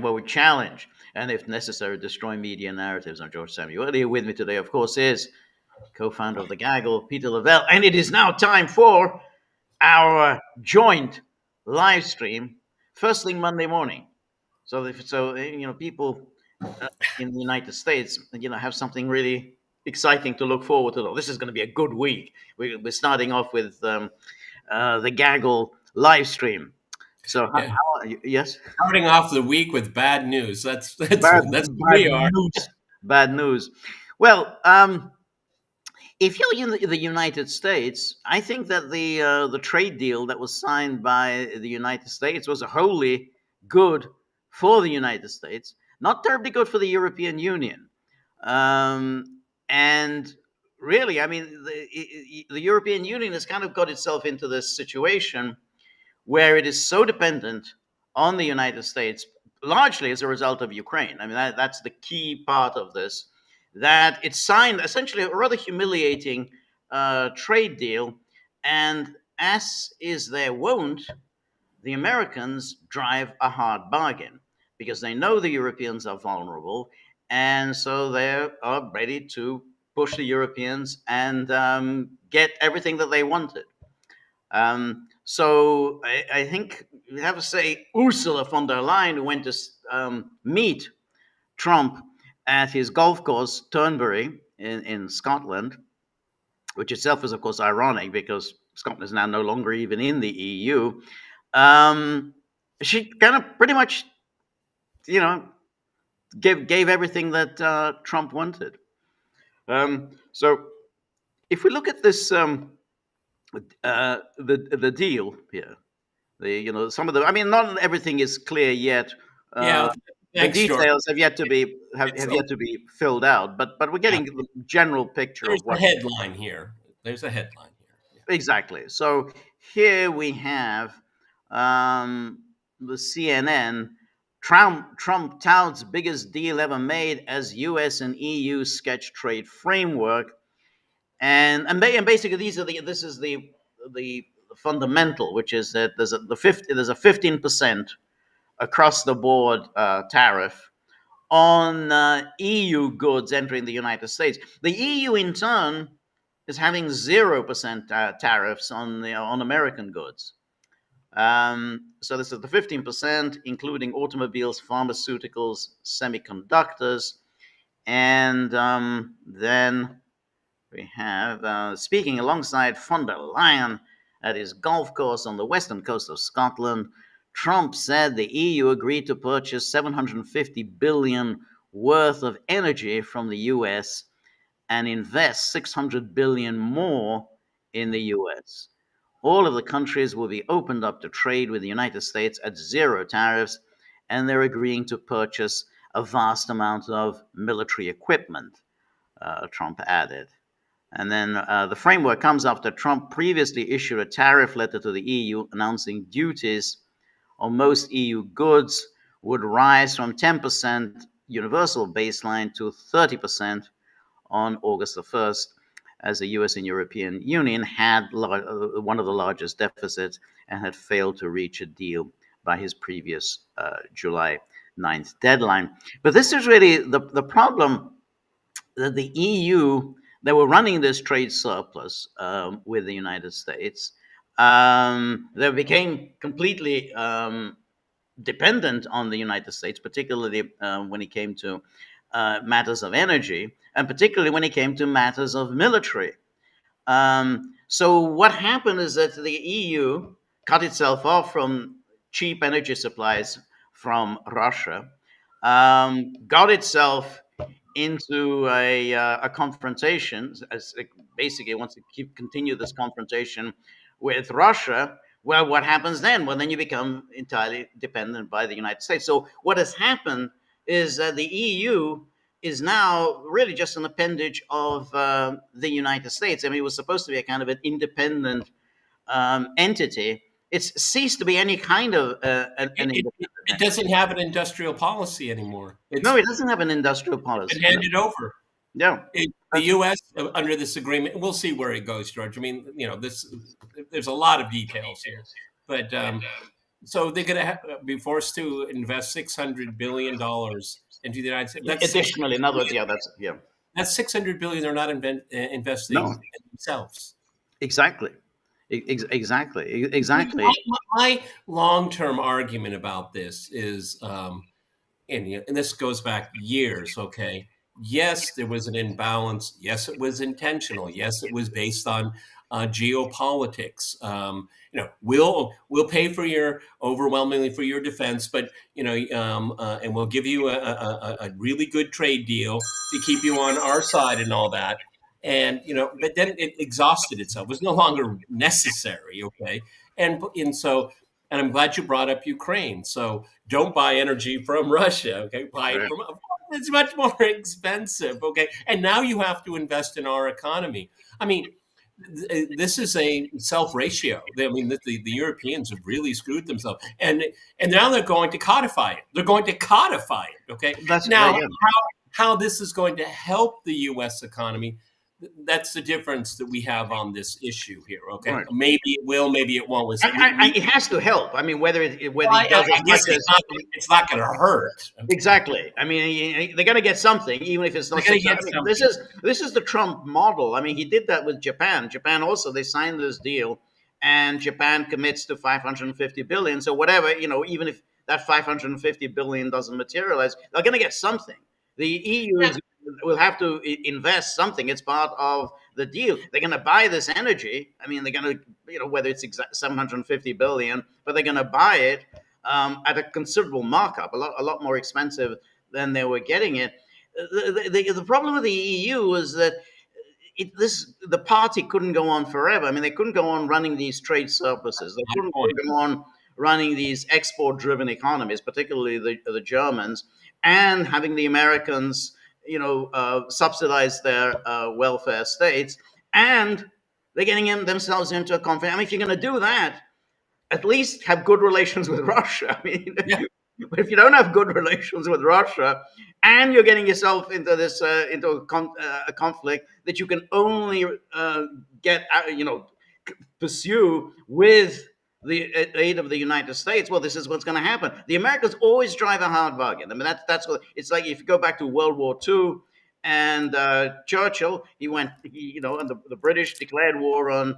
well, we challenge and, if necessary, destroy media narratives. I'm George Samuel. Here with me today, of course, is co-founder of the Gaggle, Peter Lavelle. And it is now time for our joint live stream, first thing Monday morning. So people in the United States, have something really exciting to look forward to. This is going to be a good week. We're starting off with the Gaggle live stream. So, Yeah. yes, Starting off the week with bad news. That's bad, what bad we are. news. Bad news. Well, if you're in the United States, I think that the trade deal that was signed by the United States was wholly good for the United States, not terribly good for the European Union. And really, I mean, the European Union has kind of got itself into this situation where it is so dependent on the United States, largely as a result of Ukraine. I mean, that's the key part of this, that it signed essentially a rather humiliating trade deal. And as is their wont, the Americans drive a hard bargain because they know the Europeans are vulnerable. And so they are ready to push the Europeans and get everything that they wanted. So I think we have to say Ursula von der Leyen, who went to meet Trump at his golf course, Turnberry, in Scotland, which itself is, of course, ironic because Scotland is now no longer even in the EU. She kind of pretty much, gave everything that Trump wanted. So if we look at this, the deal here, some of the, I mean, not everything is clear yet. Yeah. The Thanks, George. details have yet to be yet to be filled out, but we're getting the general picture There's of what a headline here. There's a headline here. Yeah. exactly. So here we have the CNN. Trump touts biggest deal ever made as U.S. and EU sketch trade framework, and basically this is the fundamental, which is that there's a 15% across the board tariff on EU goods entering the United States. The EU, in turn, is having 0% tariffs on American goods. So this is the 15%, including automobiles, pharmaceuticals, semiconductors, and then we have speaking alongside von der Leyen at his golf course on the western coast of Scotland. Trump said the EU agreed to purchase 750 billion worth of energy from the US and invest 600 billion more in the US. All of the countries will be opened up to trade with the United States at zero tariffs, and they're agreeing to purchase a vast amount of military equipment, Trump added. And then the framework comes after Trump previously issued a tariff letter to the EU announcing duties on most EU goods would rise from 10% universal baseline to 30% on August the 1st, as the US and European Union had one of the largest deficits and had failed to reach a deal by his previous July 9th deadline. But this is really the problem, that the EU, they were running this trade surplus with the United States. They became completely dependent on the United States, particularly when it came to matters of energy, and particularly when it came to matters of military. So what happened is that the EU cut itself off from cheap energy supplies from Russia, got itself into a confrontation, as it basically wants to continue this confrontation with Russia. Well, what happens then? Well, then you become entirely dependent by the United States. So what has happened is that the EU is now really just an appendage of the United States. I mean, it was supposed to be a kind of an independent entity. It's ceased to be any kind of It doesn't have an industrial policy anymore. No, it doesn't have an industrial policy. It handed over. Yeah. The U.S. under this agreement, we'll see where it goes, George. I mean, there's a lot of details here, but So they're going to be forced to invest $600 billion into the United States. That's six. Additionally, in other words, yeah, That's 600 billion. They're not investing no, in themselves. exactly, exactly. My long-term argument about this is, and this goes back years. Okay, yes, there was an imbalance. Yes, it was intentional. Yes, it was based on geopolitics. We'll pay for your overwhelmingly for your defense, but and we'll give you a really good trade deal to keep you on our side and all that. And but then it exhausted itself. It was no longer necessary. Okay, and so. And I'm glad you brought up Ukraine. So don't buy energy from Russia. Okay, buy it Right. from. It's much more expensive. Okay, and now you have to invest in our economy. I mean, this is a self ratio. I mean, the Europeans have really screwed themselves, and now they're going to codify it. They're going to codify it. Okay, That's now yeah. how this is going to help the U.S. economy. That's the difference that we have on this issue here. Okay, Right. maybe it will, maybe it won't. It has to help. I mean, whether it I does as guess much as it's not going to hurt. exactly. I mean, they're going to get something, even if it's not. They're going to I get mean, something. this is the Trump model. I mean, he did that with Japan. Japan also, they signed this deal, and Japan commits to 550 billion. So whatever, even if that 550 billion doesn't materialize, they're going to get something. The EU Yeah. will have to invest something. It's part of the deal. They're going to buy this energy. I mean, they're going to, whether it's 750 billion, but they're going to buy it at a considerable markup, a lot more expensive than they were getting it. The problem with the EU is that the party couldn't go on forever. I mean, they couldn't go on running these trade surpluses. They My couldn't point. go on running these export-driven economies, particularly the Germans, and having the Americans, subsidize their welfare states, and they're getting themselves into a conflict. I mean, if you're going to do that, at least have good relations with Russia. I mean, Yeah. but if you don't have good relations with Russia, and you're getting yourself into this a conflict that you can only get pursue with the aid of the United States, well, this is what's going to happen. The Americans always drive a hard bargain. I mean, that's what it's like. If you go back to World War II, and Churchill, and the British declared war on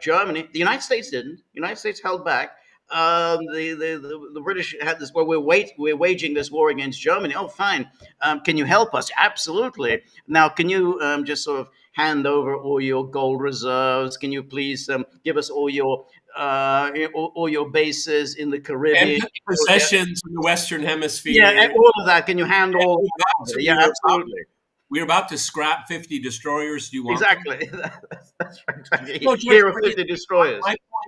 Germany. The United States didn't. The United States held back. The British had this. Well, we're waging this war against Germany. Oh, fine. Can you help us? Absolutely. Now, can you just sort of hand over all your gold reserves? Can you please give us all your bases in the And Caribbean? possessions in the Western Hemisphere. Yeah, and all of that. Can you hand all? So Yeah, absolutely. we're about to scrap 50 destroyers. Do you want Exactly. That's right. No, Here are 50 destroyers.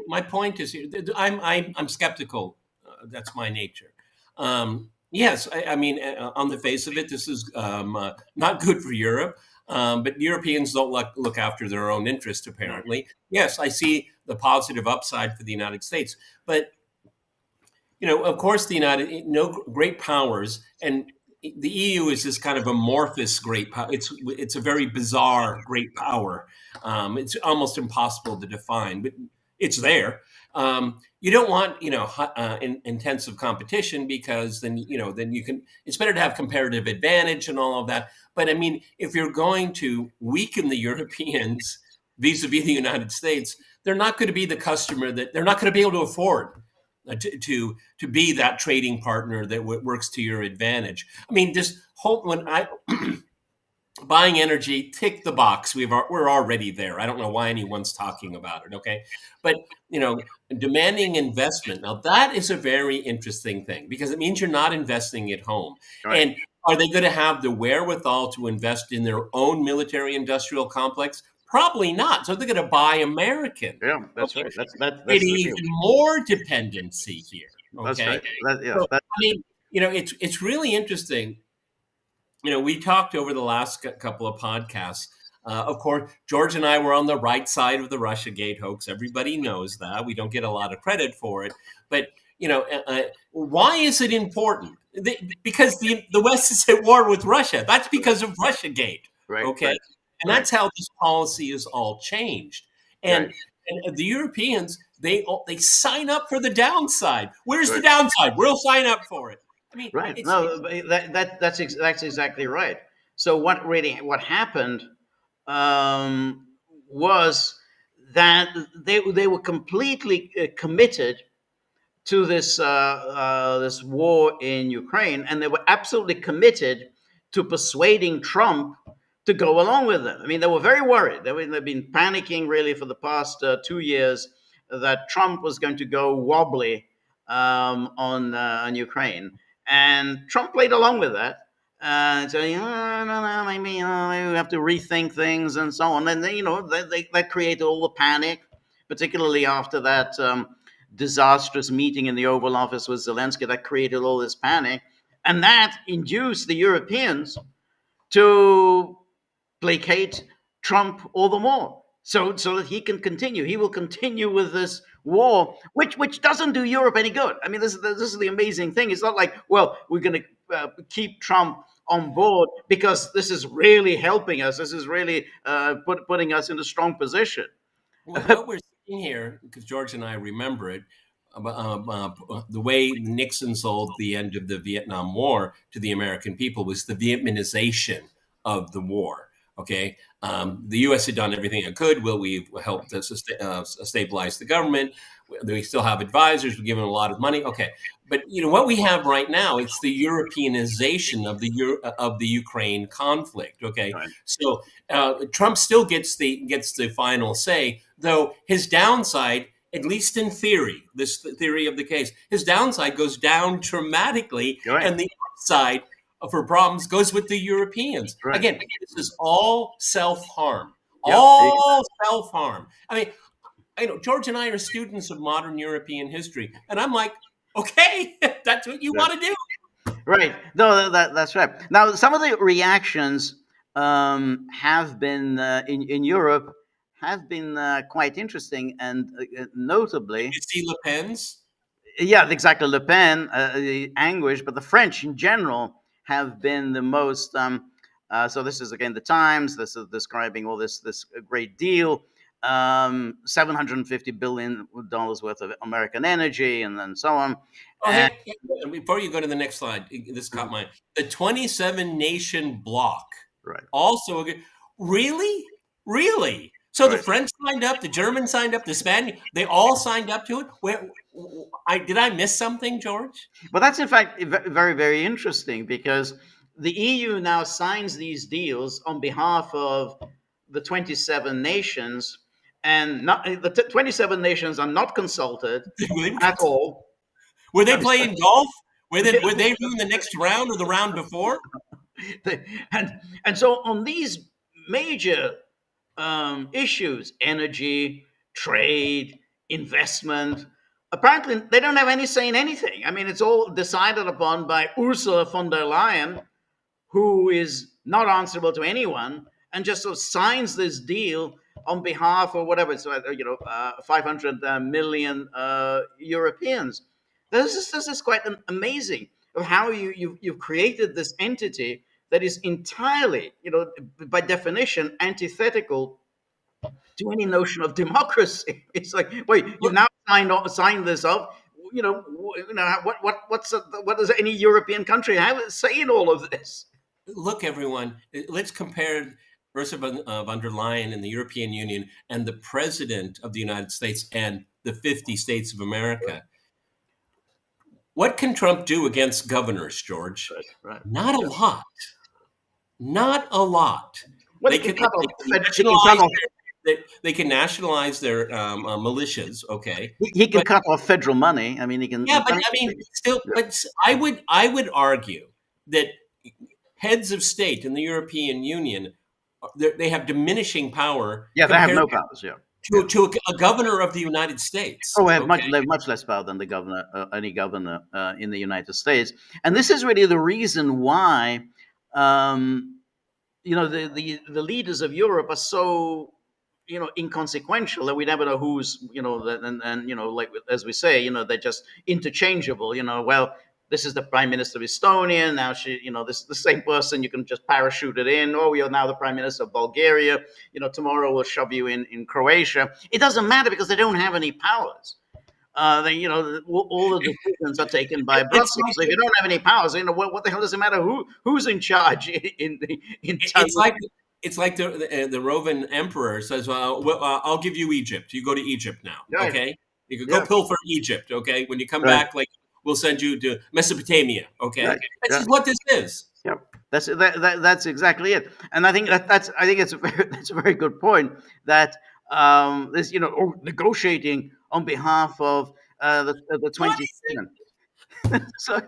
my point is here. I'm skeptical. That's my nature. Yes, I mean, on the face of it, this is not good for Europe. But Europeans don't look after their own interest, apparently. Yes, I see the positive upside for the United States, but of course, great powers, and the EU is this kind of amorphous great power. It's a very bizarre great power. It's almost impossible to define, but it's there. You don't want intensive competition, because then you can. It's better to have comparative advantage and all of that. But I mean, if you're going to weaken the Europeans vis-a-vis the United States, they're not going to be the customer that they're not going to be able to afford. To be that trading partner that works to your advantage. I mean, just hope when I buying energy, tick the box. We're already there. I don't know why anyone's talking about it. Okay, but demanding investment, now that is a very interesting thing, because it means you're not investing at home. Right. And are they going to have the wherewithal to invest in their own military-industrial complex? Probably not. So they're going to buy American. Yeah, that's Okay. right. That's Even more dependency here. Okay, That's right. so I mean, it's really interesting. We talked over the last couple of podcasts. Of course, George and I were on the right side of the Russiagate hoax. Everybody knows that. We don't get a lot of credit for it, but why is it important? Because the West is at war with Russia. That's because of Russiagate. Right. Okay. Right. And that's how this policy is all changed. And the Europeans, they sign up for the downside. Where's the Right. downside? We'll sign up for it. I mean, Right. it's No, that's exactly right. So what happened um, was that they were completely committed to this war in Ukraine, and they were absolutely committed to persuading Trump to go along with it. I mean, they were very worried. They've been panicking really for the past 2 years that Trump was going to go wobbly on Ukraine, and Trump played along with that. Saying, oh, no, maybe, maybe we have to rethink things and so on. And then, that created all the panic, particularly after that disastrous meeting in the Oval Office with Zelensky that created all this panic. And that induced the Europeans to placate Trump all the more. So that he can continue. He will continue with this war, which doesn't do Europe any good. I mean, this is the amazing thing. It's not like, well, we're going to keep Trump on board because this is really helping us. This is really putting us in a strong position. what we're seeing here, because George and I remember it, the way Nixon sold the end of the Vietnam War to the American people was the Vietnamization of the war. Okay, the U.S. had done everything it could. Well, we've helped to stabilize the government. We still have advisors. We're giving a lot of money. Okay, but what we have right now, it's the Europeanization of the Ukraine conflict. Okay, Right. so Trump still gets the final say, though his downside, at least in theory, this theory of the case, his downside goes down dramatically, Right. and the upside for problems goes with the Europeans. Right. Again, this is all self-harm. Yep. All self-harm. I mean, George and I are students of modern European history, and I'm like, okay, that's what you want to do. Right. No, that's right. Now, some of the reactions have been in Europe have been quite interesting, and notably, You see Le Pen's? yeah, exactly. Le Pen, the anguish, but the French in general have been the most. So this is again the Times. This is describing all this great deal. $750 billion worth of American energy, and then so on. Oh, And hey, before you go to the next slide, this caught my the 27 nation bloc. right, Also, really, really. So the right. French signed up, the Germans signed up, the Spanish, they all signed up to it. Where did I miss something, George? But that's in fact very, very interesting because the EU now signs these deals on behalf of the 27 nations, and not the 27 nations are not consulted at all. Were they I'm sorry. playing golf? Were they doing the next round or the round before? And so on these major issues, energy, trade, investment, apparently they don't have any say in anything. I mean, it's all decided upon by Ursula von der Leyen, who is not answerable to anyone, and just sort of signs this deal on behalf of whatever it's 500 million Europeans. This is quite amazing of how you've created this entity that is entirely, by definition, antithetical to any notion of democracy. It's like, wait, you've now signed this up. What does any European country have to say in all of this? Look, everyone, let's compare Ursula von der Leyen and the European Union and the President of the United States and the 50 states of America. What can Trump do against governors, George? Right. Not a lot. Not a lot. Well, They he can can cut off. they can nationalize their militias, okay? He can But cut off federal money. I mean, he can. yeah, but I mean, still, but I would argue that heads of state in the European Union, they have diminishing power Yeah, they have compared no powers. Yeah. to a governor of the United States. Oh, Okay, they have much less power than the governor, any governor in the United States, and this is really the reason why, the leaders of Europe are so, inconsequential that we never know who's, and like as we say, they're just interchangeable. Well, this is the prime minister of Estonia. Now she, this is the same person. You can just parachute it in. Oh, you're now the prime minister of Bulgaria. Tomorrow we'll shove you in Croatia. It doesn't matter because they don't have any powers. All the decisions are taken by It's Brussels. like So if you don't have any powers, what the hell does it matter who's in charge in it's Tallinn? like it's like the Roman emperor says, well, I'll give you Egypt. You go to Egypt now, Right. okay? You can go Yeah. pilfer Egypt, okay? When you come Right. back, like we'll send you to Mesopotamia, okay? Right. This Yeah. is what this is. Yeah. That's exactly it. And I think I think that's a very good point that this negotiating on behalf of the What 27. So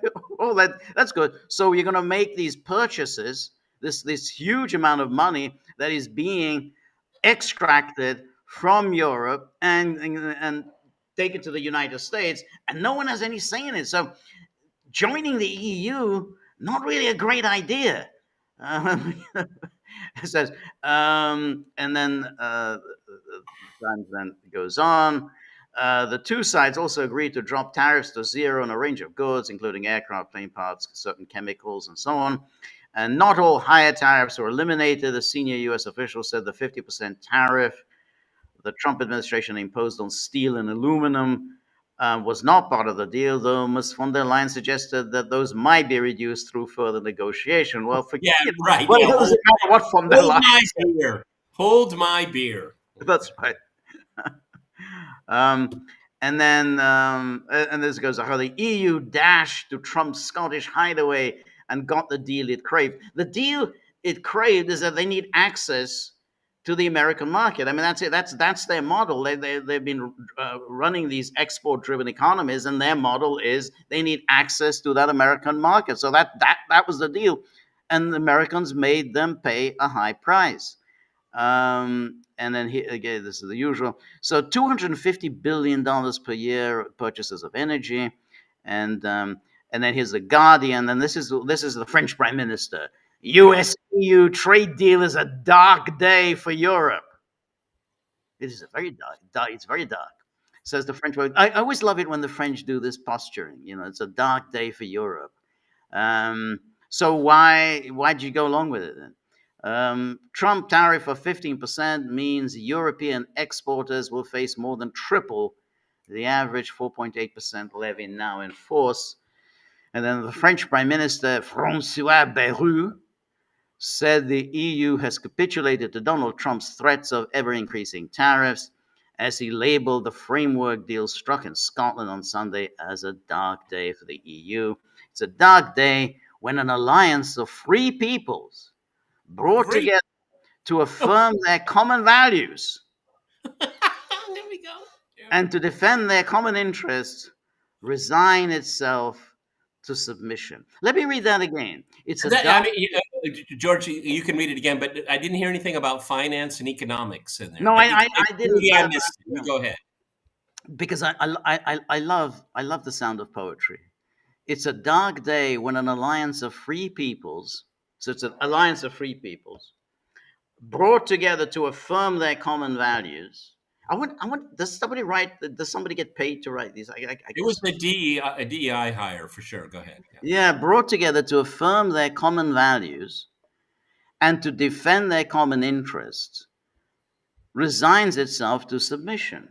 that's good. So you're going to make these purchases, this huge amount of money that is being extracted from Europe and take it to the United States, and no one has any say in it. So joining the EU, not really a great idea. It says, and then times then goes on. The two sides also agreed to drop tariffs to zero on a range of goods, including aircraft, plane parts, certain chemicals, and so on. And not all higher tariffs were eliminated. A senior U.S. official said the 50% tariff the Trump administration imposed on steel and aluminum was not part of the deal, though Ms. von der Leyen suggested that those might be reduced through further negotiation. Well, Yeah, right. well, Yeah, it doesn't matter what von der hold Leyen my said. beer. Hold my beer. That's right. Um, and this goes how the EU dashed to Trump's Scottish hideaway and got the deal it craved. The deal it craved is that they need access to the American market. I mean, that's it. That's their model. They've been running these export-driven economies, and their model is they need access to that American market. So that was the deal, and the Americans made them pay a high price. And then here again, this is the usual. So $250 billion per year purchases of energy, and then here's the Guardian, and this is the French Prime Minister. U.S. EU trade deal is a dark day for Europe. It is a very dark. It's very dark. Says the French. I always love it when the French do this posturing. It's a dark day for Europe. Um, so why'd you go along with it then? Trump tariff of 15% means European exporters will face more than triple the average 4.8% levy now in force. And then the French Prime Minister François Bayrou said the EU has capitulated to Donald Trump's threats of ever increasing tariffs as he labeled the framework deal struck in Scotland on Sunday as a dark day for the EU. It's a dark day when an alliance of free peoples brought Free. together to affirm their common values There we go. Yeah. and to defend their common interests resign itself to submission. Let me read that again. It's a I mean, George, you can read it again, but I didn't hear anything about finance and economics in there. no, But I didn't. maybe I missed it. You go ahead. Because I love the sound of poetry. It's a dark day when an alliance of free peoples, so it's an alliance of free peoples, brought together to affirm their common values. I want. Does somebody write? Does somebody get paid to write these? I It guess. was a DEI hire for sure. Go ahead. Yeah. Yeah, brought together to affirm their common values and to defend their common interests, resigns itself to submission.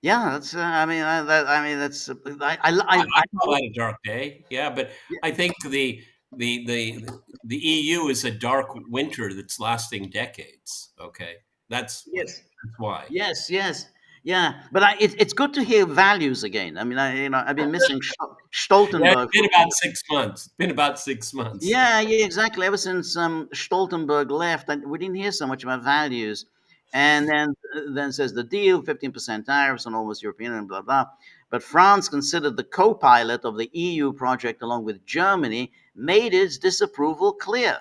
Yeah, that's. That's. I call that a dark day. Yeah, but I think the the the EU is a dark winter that's lasting decades. Okay, Yes. that's why. Yes, yes, yeah. But it's good to hear values again. I mean, I've been missing Yeah, it's Stoltenberg been for about 6 months. It's been about 6 months. yeah, yeah, exactly. Ever since Stoltenberg left, we didn't hear so much about values. And then says the deal, 15% tariffs on almost European and blah blah. But France, considered the co-pilot of the EU project along with Germany, made its disapproval clear.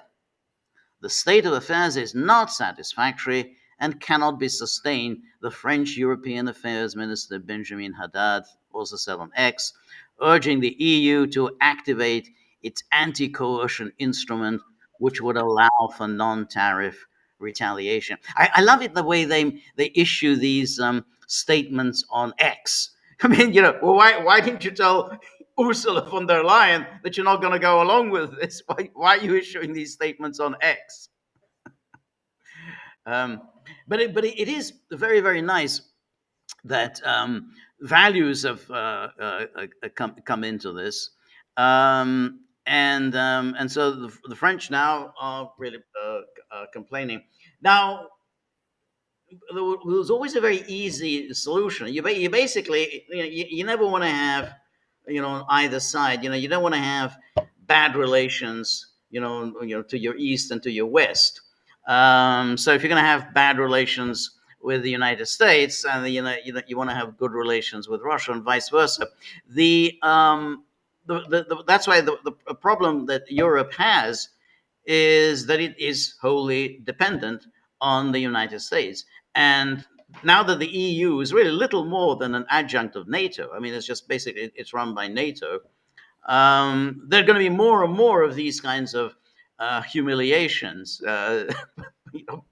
The state of affairs is not satisfactory and cannot be sustained, the French European Affairs Minister Benjamin Haddad also said on X, urging the EU to activate its anti coercion instrument, which would allow for non tariff retaliation. I love it the way they issue these statements on X. I mean, well, why didn't you tell Ursula von der Leyen that you're not going to go along with this. Why are you issuing these statements on X? Um, but it is very, very nice that values have come into this, and so the French now are really complaining. Now, there was always a very easy solution. You basically, you never want to have, on either side. You don't want to have bad relations, to your east and to your west. So if you're going to have bad relations with the United States, and you want to have good relations with Russia, and vice versa. That's why the problem that Europe has is that it is wholly dependent on the United States. And now that the EU is really little more than an adjunct of NATO, I mean, it's just basically it's run by NATO. There are going to be more and more of these kinds of humiliations, you know,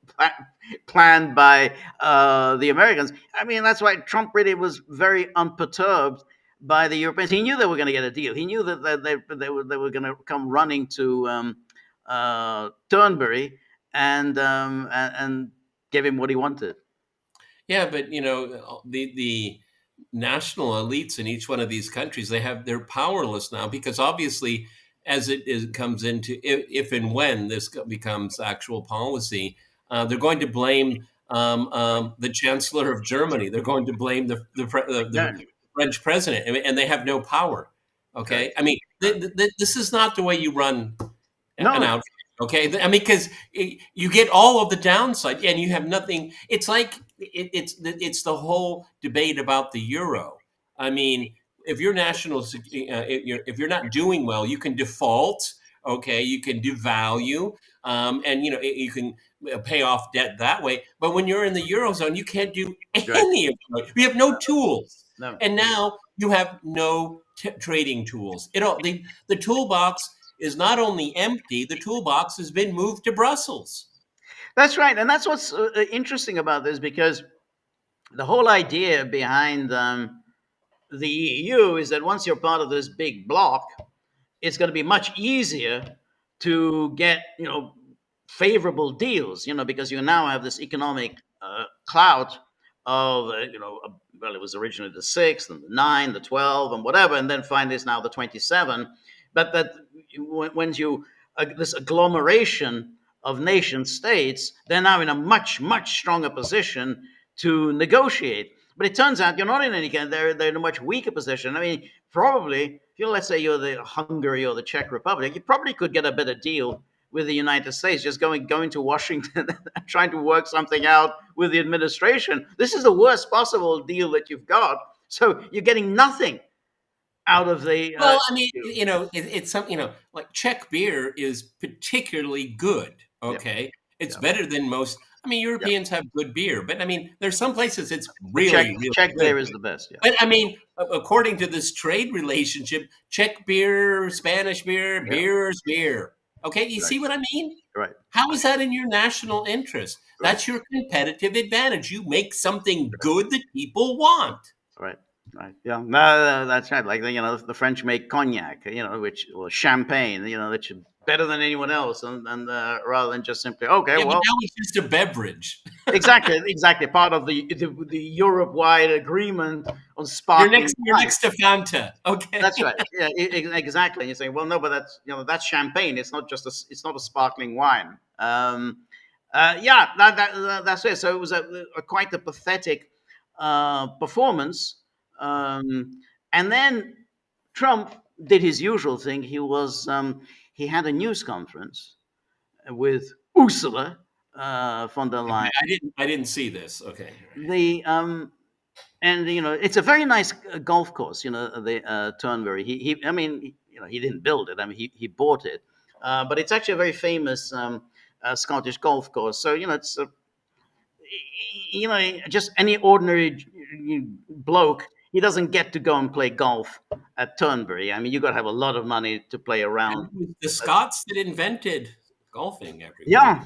planned by the Americans. I mean, that's why Trump really was very unperturbed by the Europeans. He knew they were going to get a deal. He knew that they were going to come running to Turnberry and give him what he wanted. Yeah, but the national elites in each one of these countries, they're powerless now because obviously, as it comes into if and when this becomes actual policy, they're going to blame the Chancellor of Germany. They're going to blame the Yeah, French president, and they have no power. right. Okay, I mean, this is not the way you run an No, outfit. Okay, I mean, because you get all of the downside, and you have nothing. It's like it's the whole debate about the euro. I mean, if you're if you're not doing well, you can default. Okay, you can devalue, and you can pay off debt that way. But when you're in the eurozone, you can't do right. any of it. You have no tools, No. and now you have no trading tools. The toolbox is not only empty, the toolbox has been moved to Brussels. That's right, and that's what's interesting about this, because the whole idea behind the EU is that once you're part of this big bloc, it's going to be much easier to get favorable deals, because you now have this economic clout of well, it was originally the 6 and the 9, the 12, and whatever, and then finally it's now the 27. But that when you this agglomeration of nation states, they're now in a much stronger position to negotiate. But it turns out you're not in any kind. They're in a much weaker position. I mean, probably, let's say you're the Hungary or the Czech Republic, you probably could get a better deal with the United States, just going to Washington and trying to work something out with the administration. This is the worst possible deal that you've got. So you're getting nothing out of the. Well, I mean, it's some, like Czech beer is particularly good. Yeah, Okay, it's yeah, better than most. I mean, yeah. Europeans have good beer, but I mean, there's some places it's Czech really, really Czech good. beer is the best. Yeah, But I mean, according to this trade relationship, Czech beer, Spanish beer, yeah. beer is beer. Okay, you Right, see what I mean? right, How is that in your national interest? right, That's your competitive advantage. You make something good that people want. right, right. Yeah, no, that's right. Like the French make cognac, which or champagne, which is better than anyone else, and rather than just simply okay, Yeah, but well, now it's just a beverage. exactly part of the Europe-wide agreement on You're sparkling next. You're wine. next to Fanta. Okay. That's right. Yeah, exactly. And you say, well, no, but that's champagne. It's not a sparkling wine. Yeah, that's it. So it was a quite a pathetic performance. And then Trump did his usual thing. He had a news conference with Ursula von der Leyen. I didn't see this. Okay. The and it's a very nice golf course. The Turnberry. I mean, he didn't build it. I mean, he bought it. But it's actually a very famous Scottish golf course. So it's just any ordinary bloke. He doesn't get to go and play golf at Turnberry. I mean, you got to have a lot of money to play around. And it was the Scots that invented golfing. Everybody. Yeah.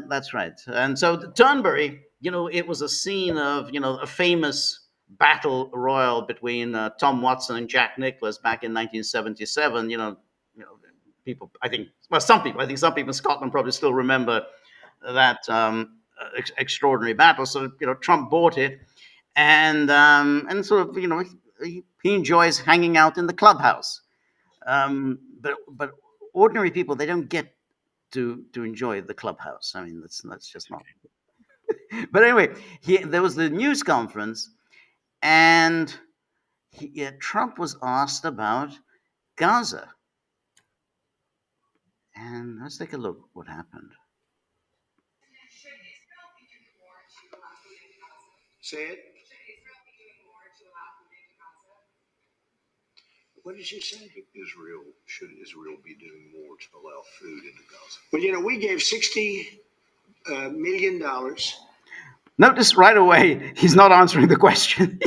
That's right. And so Turnberry, it was a scene of a famous battle royal between Tom Watson and Jack Nicklaus back in 1977. People, I think, well, some people, I think some people in Scotland probably still remember that extraordinary battle. So Trump bought it, and sort of he enjoys hanging out in the clubhouse. But ordinary people, they don't get to enjoy the clubhouse. I mean, that's just not. But anyway, there was the news conference, and Trump was asked about Gaza. And let's take a look what happened. Say it. What did you say? Should Israel be doing more to allow food into Gaza? Well, we gave $60 million. Notice right away he's not answering the question.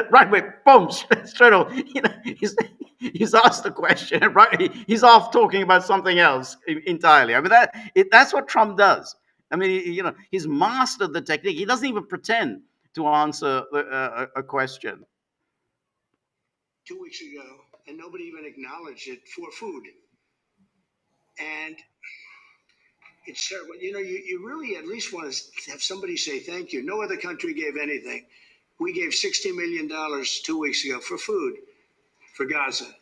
Right away, boom, straight away. He's asked the question, right? He's off talking about something else entirely. I mean, that's what Trump does. I mean, he's mastered the technique. He doesn't even pretend to answer a question. 2 weeks ago, and nobody even acknowledged it for food. And it's terrible. You really at least want to have somebody say thank you. No other country gave anything. We gave $60 million 2 weeks ago for food for Gaza.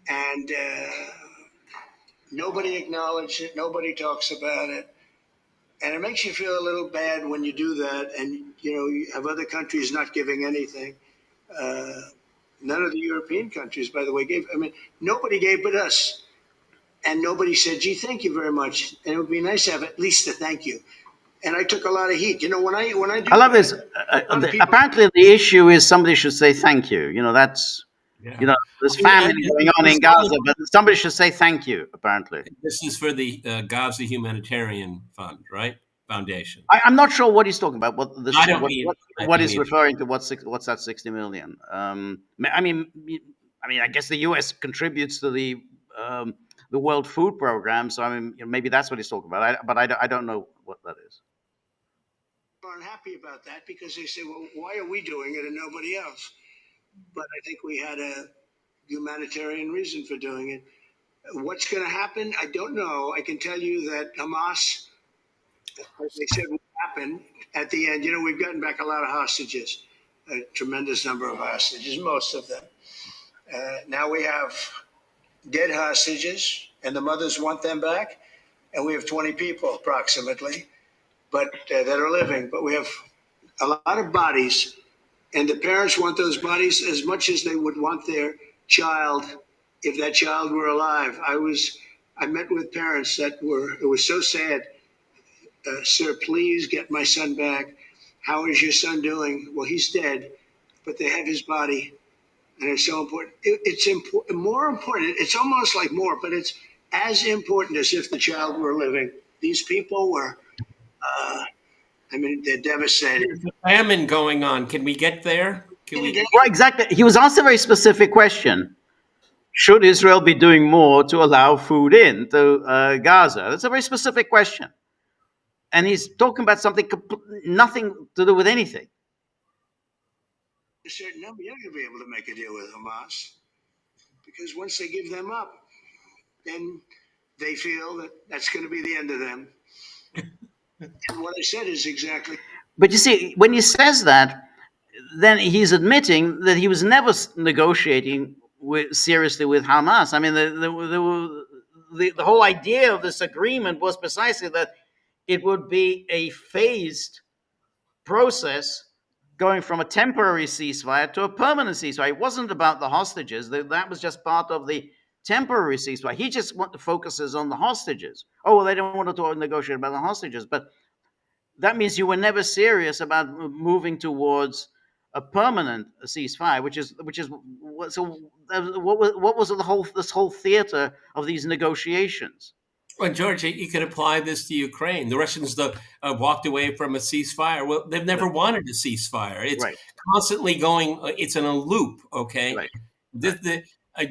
And nobody acknowledged it. Nobody talks about it. And it makes you feel a little bad when you do that. And, you have other countries not giving anything. None of the European countries, by the way, gave. I mean, nobody gave but us. And nobody said, gee, thank you very much. And it would be nice to have at least a thank you. And I took a lot of heat. When I do, I love this. Apparently, the issue is somebody should say thank you. That's, there's famine going on in Gaza, but somebody should say thank you, apparently. This is for the Gaza Humanitarian Fund, right? Foundation. I'm not sure what he's talking about. What he's referring to? What's that 60 million? I mean, I guess the U.S. contributes to the World Food Program, so I mean, maybe that's what he's talking about. But I don't know what that is. Aren't happy about that because they say, well, why are we doing it and nobody else? But I think we had a humanitarian reason for doing it. What's going to happen? I don't know. I can tell you that Hamas, as they said, would happen at the end. We've gotten back a lot of hostages, a tremendous number of hostages, most of them. Now we have dead hostages, and the mothers want them back. And we have 20 people approximately, but that are living. But we have a lot of bodies, and the parents want those bodies as much as they would want their child if that child were alive. I met with parents it was so sad. Sir, please get my son back. How is your son doing? Well, he's dead, but they have his body, and it's so important. It's more important. It's almost like more, but it's as important as if the child were living. These people were, they're devastated. There's a famine going on. Can we get there? Right, exactly. He was asked a very specific question. Should Israel be doing more to allow food in to Gaza? That's a very specific question. And he's talking about something nothing to do with anything. A certain number, you're not going to be able to make a deal with Hamas because once they give them up, then they feel that that's going to be the end of them. And what I said is exactly. But you see, when he says that, then he's admitting that he was never negotiating seriously with Hamas. I mean, the whole idea of this agreement was precisely that it would be a phased process going from a temporary ceasefire to a permanent ceasefire. It wasn't about the hostages. That was just part of the temporary ceasefire. He just focuses on the hostages. Oh, well, they don't want to negotiate about the hostages. But that means you were never serious about moving towards a permanent ceasefire, which is so. What was this whole theater of these negotiations? Well, George, you could apply this to Ukraine. The Russians walked away from a ceasefire. Well, they've never wanted a ceasefire. It's constantly going. It's in a loop. Okay. Right.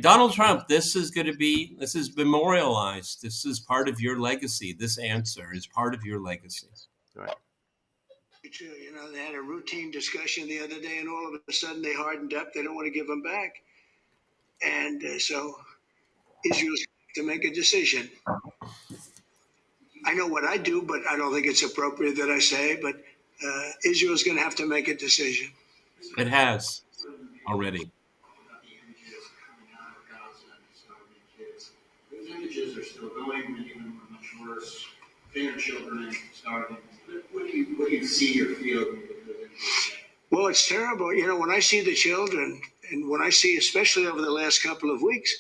Donald Trump, this is memorialized. This is part of your legacy. This answer is part of your legacy. Right. too. You know, they had a routine discussion the other day, and all of a sudden they hardened up. They don't want to give them back, and so Israel's to make a decision. I know what I do, but I don't think it's appropriate that I say. But Israel's going to have to make a decision. It has already. Those images are still going, many of them are much worse. Bigger children starving. What do you see or feel when you look at those images? Well, it's terrible. You know, when I see the children, and when I see, especially over the last couple of weeks,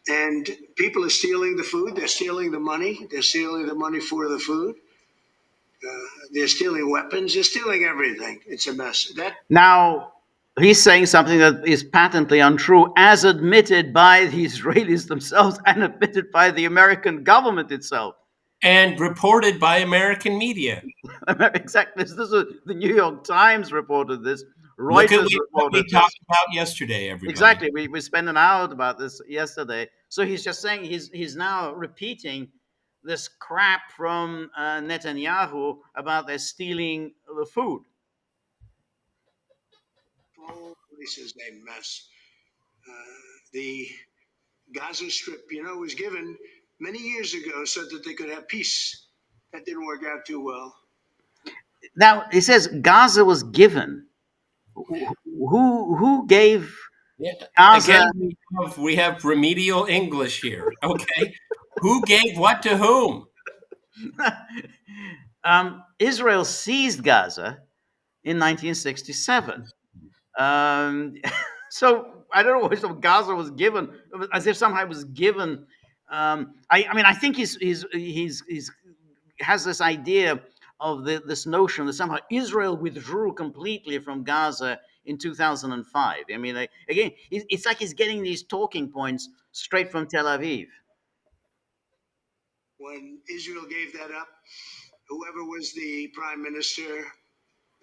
and people are stealing the food, they're stealing the money, they're stealing the money for the food, they're stealing weapons, they're stealing everything. It's a mess. Now, he's saying something that is patently untrue, as admitted by the Israelis themselves and admitted by the American government itself. And reported by American media. Exactly. This is the New York Times reported this. Look at Reuters what we reported talked this. about yesterday, everybody. Exactly. We spent an hour about this yesterday. So he's just saying he's now repeating this crap from Netanyahu about they're stealing the food. The whole place is a mess. The Gaza Strip, you know, was given many years ago so that they could have peace. That didn't work out too well. Now he says Gaza was given. Who gave Yeah. Gaza? Again, we have remedial English here. Okay. Who gave what to whom? Israel seized Gaza in 1967. So I don't know if Gaza was given, as if somehow it was given. I mean, I think he's has this idea of this notion that somehow Israel withdrew completely from Gaza in 2005. I mean, again, it's like he's getting these talking points straight from Tel Aviv. When Israel gave that up, whoever was the prime minister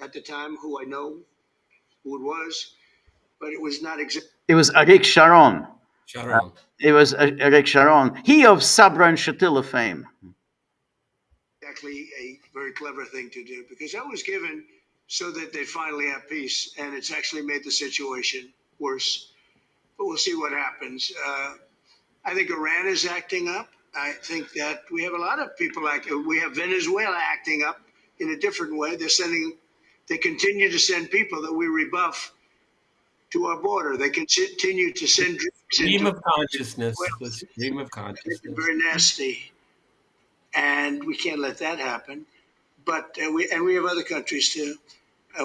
at the time, who I know who it was, but it was not exactly. It was Arik Sharon. Sharon. It was Arik Sharon. He of Sabra and Shatila fame. Exactly a very clever thing to do, because that was given so that they finally have peace, and it's actually made the situation worse. But we'll see what happens. I think Iran is acting up. I think that we have a lot of people acting. We have Venezuela acting up in a different way. They continue to send people that we rebuff to our border. They continue to send Stream of consciousness. The stream of consciousness. Very nasty. And we can't let that happen. But we have other countries too.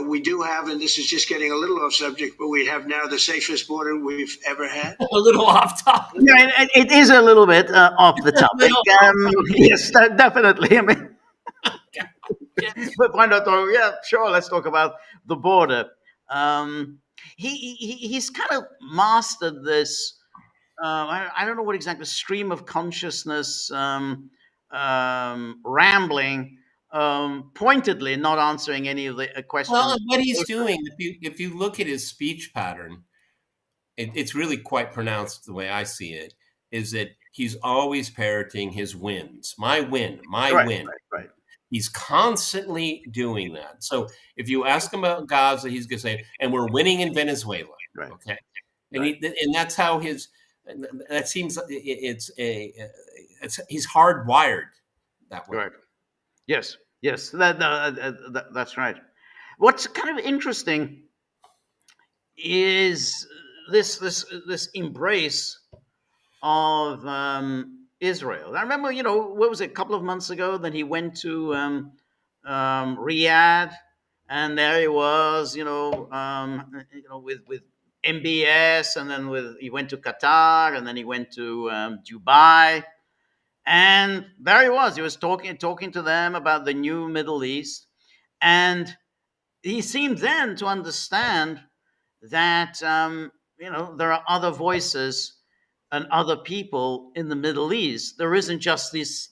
We do have, and this is just getting a little off subject, but we have now the safest border we've ever had. A little off topic. Yeah, it is a little bit off the topic. Yes, definitely. I mean, but why not? Yeah, sure. Let's talk about the border. He's kind of mastered this. I don't know what exactly stream of consciousness, rambling, pointedly not answering any of the questions. Well, what he's doing, if you look at his speech pattern, it's really quite pronounced the way I see it, is that he's always parroting his wins. My win, my win. Right. He's constantly doing that. So if you ask him about Gaza, he's going to say, and we're winning in Venezuela. Right. Okay. And, and that's how that seems, he's hardwired that way. Right. Yes. That's right. What's kind of interesting is this embrace of Israel. I remember, what was it, a couple of months ago that he went to Riyadh, and there he was, with MBS, and then he went to Qatar, and then he went to Dubai, and there he was. He was talking to them about the new Middle East, and he seemed then to understand that there are other voices and other people in the Middle East. There isn't just this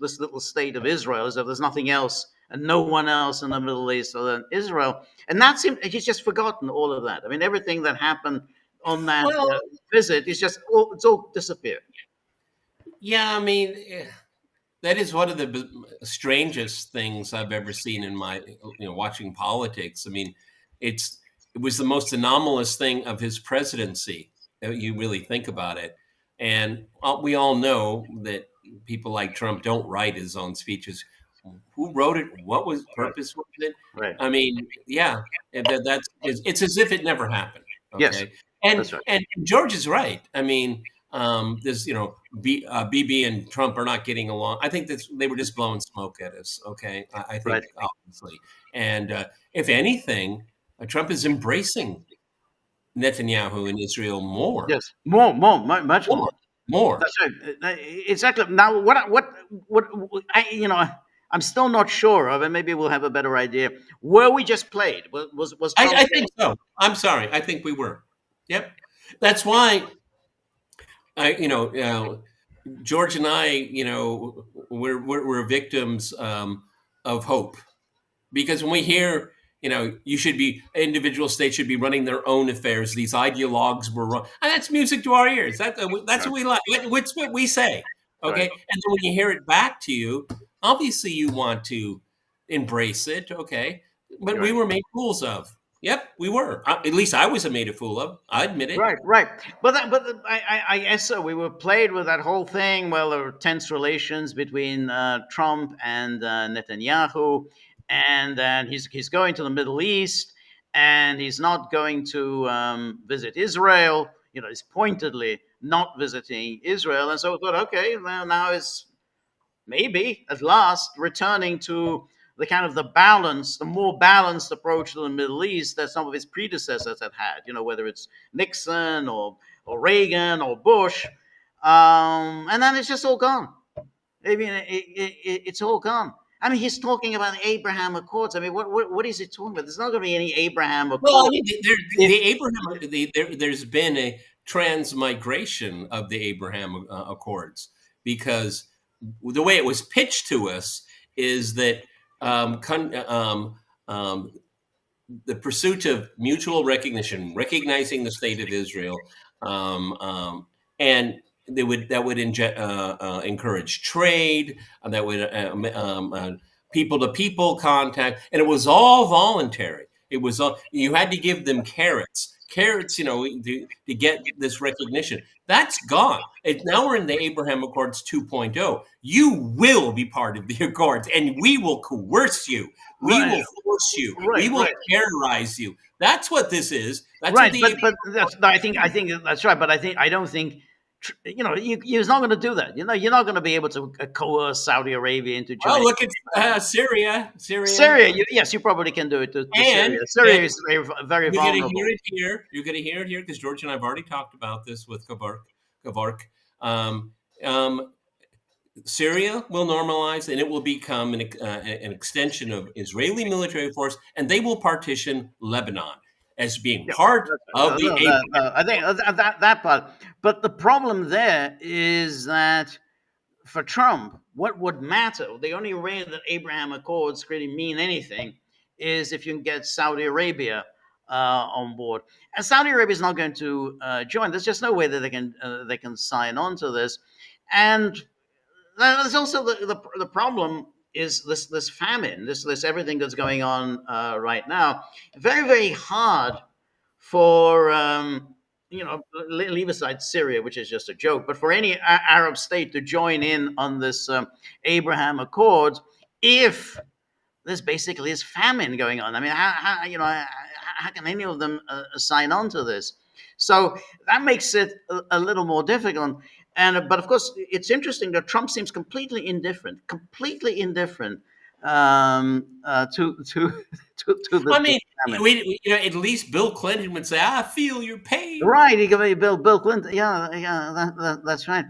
little state of Israel, so there's nothing else and no one else in the Middle East other than Israel. And that's him. He's just forgotten all of that. I mean, everything that happened on that visit is it's all disappeared. Yeah, I mean, that is one of the strangest things I've ever seen in my, watching politics. I mean, it's it was the most anomalous thing of his presidency. You really think about it, and we all know that people like Trump don't write his own speeches. Who wrote it? What was Right. purpose was it? Right. I mean, yeah, it's as if it never happened. Yes, Okay, and that's right. and George is right. I mean, this BB and Trump are not getting along. I think that they were just blowing smoke at us. Okay, I Right. think obviously, and if anything, Trump is embracing Netanyahu in Israel more, Yes, much more, more. more. That's right. Exactly. Now, I'm still not sure of, and maybe we'll have a better idea. Were we just played? Was Trump I played? think so. I'm sorry. I think we were. Yep. That's why I, George and I, we're victims of hope, because when we hear, you should be individual states should be running their own affairs. These ideologues were wrong, and that's music to our ears. That's Right. what we like. What's what we say, okay? Right. And then when you hear it back to you, obviously you want to embrace it, okay? But we Right. were made fools of. Yep, we were. At least I was made a fool of. I admit it. Right, right. I guess so. We were played with that whole thing. Well, there were tense relations between Trump and Netanyahu, and then he's going to the Middle East, and he's not going to visit Israel. He's pointedly not visiting Israel, and so we thought, okay, well, now is maybe at last returning to the kind of the more balanced approach to the Middle East that some of his predecessors had had. Whether it's Nixon or Reagan or Bush, and then it's just all gone. I mean, it's all gone. I mean, he's talking about the Abraham Accords. I mean, what is he talking about? There's not going to be any Abraham Well, I Accords. mean, If there's been a transmigration of the Abraham Accords, because the way it was pitched to us is that the pursuit of mutual recognition, recognizing the state of Israel, and that would encourage trade, that would people to people contact, and it was all voluntary. It was all, you had to give them carrots, to get this recognition. That's gone. Now we're in the Abraham Accords 2.0. You will be part of the Accords, and we will coerce you. We right, will force you. We right, will right. terrorize you. That's what this is. That's what Right, the but I think that's right. But I don't think you're not going to do that. You're not going to be able to coerce Saudi Arabia into well, joining look at Syria. Syria. Yes, you probably can do it to Syria. And Syria is very you're going to hear vulnerable. it here. You're going to hear it here because George and I have already talked about this with Kavark. Um, um, Syria will normalize, and it will become an extension of Israeli military force, and they will partition Lebanon as being Yeah, part of no, the no, Abraham. I think that part. But the problem there is that for Trump, what would matter? The only way that Abraham Accords really mean anything is if you can get Saudi Arabia on board, and Saudi Arabia is not going to join. There's just no way that they can sign on to this, and there's also the problem is this famine, this everything that's going on right now. Very hard for leave aside Syria, which is just a joke, but for any Arab state to join in on this Abraham Accord if there's basically this famine going on. I mean, how can any of them sign on to this? So that makes it a little more difficult. And but of course, it's interesting that Trump seems completely indifferent to I the mean, famine. at least Bill Clinton would say, "I feel your pain." Right, he could be Bill Clinton. Yeah, that's right.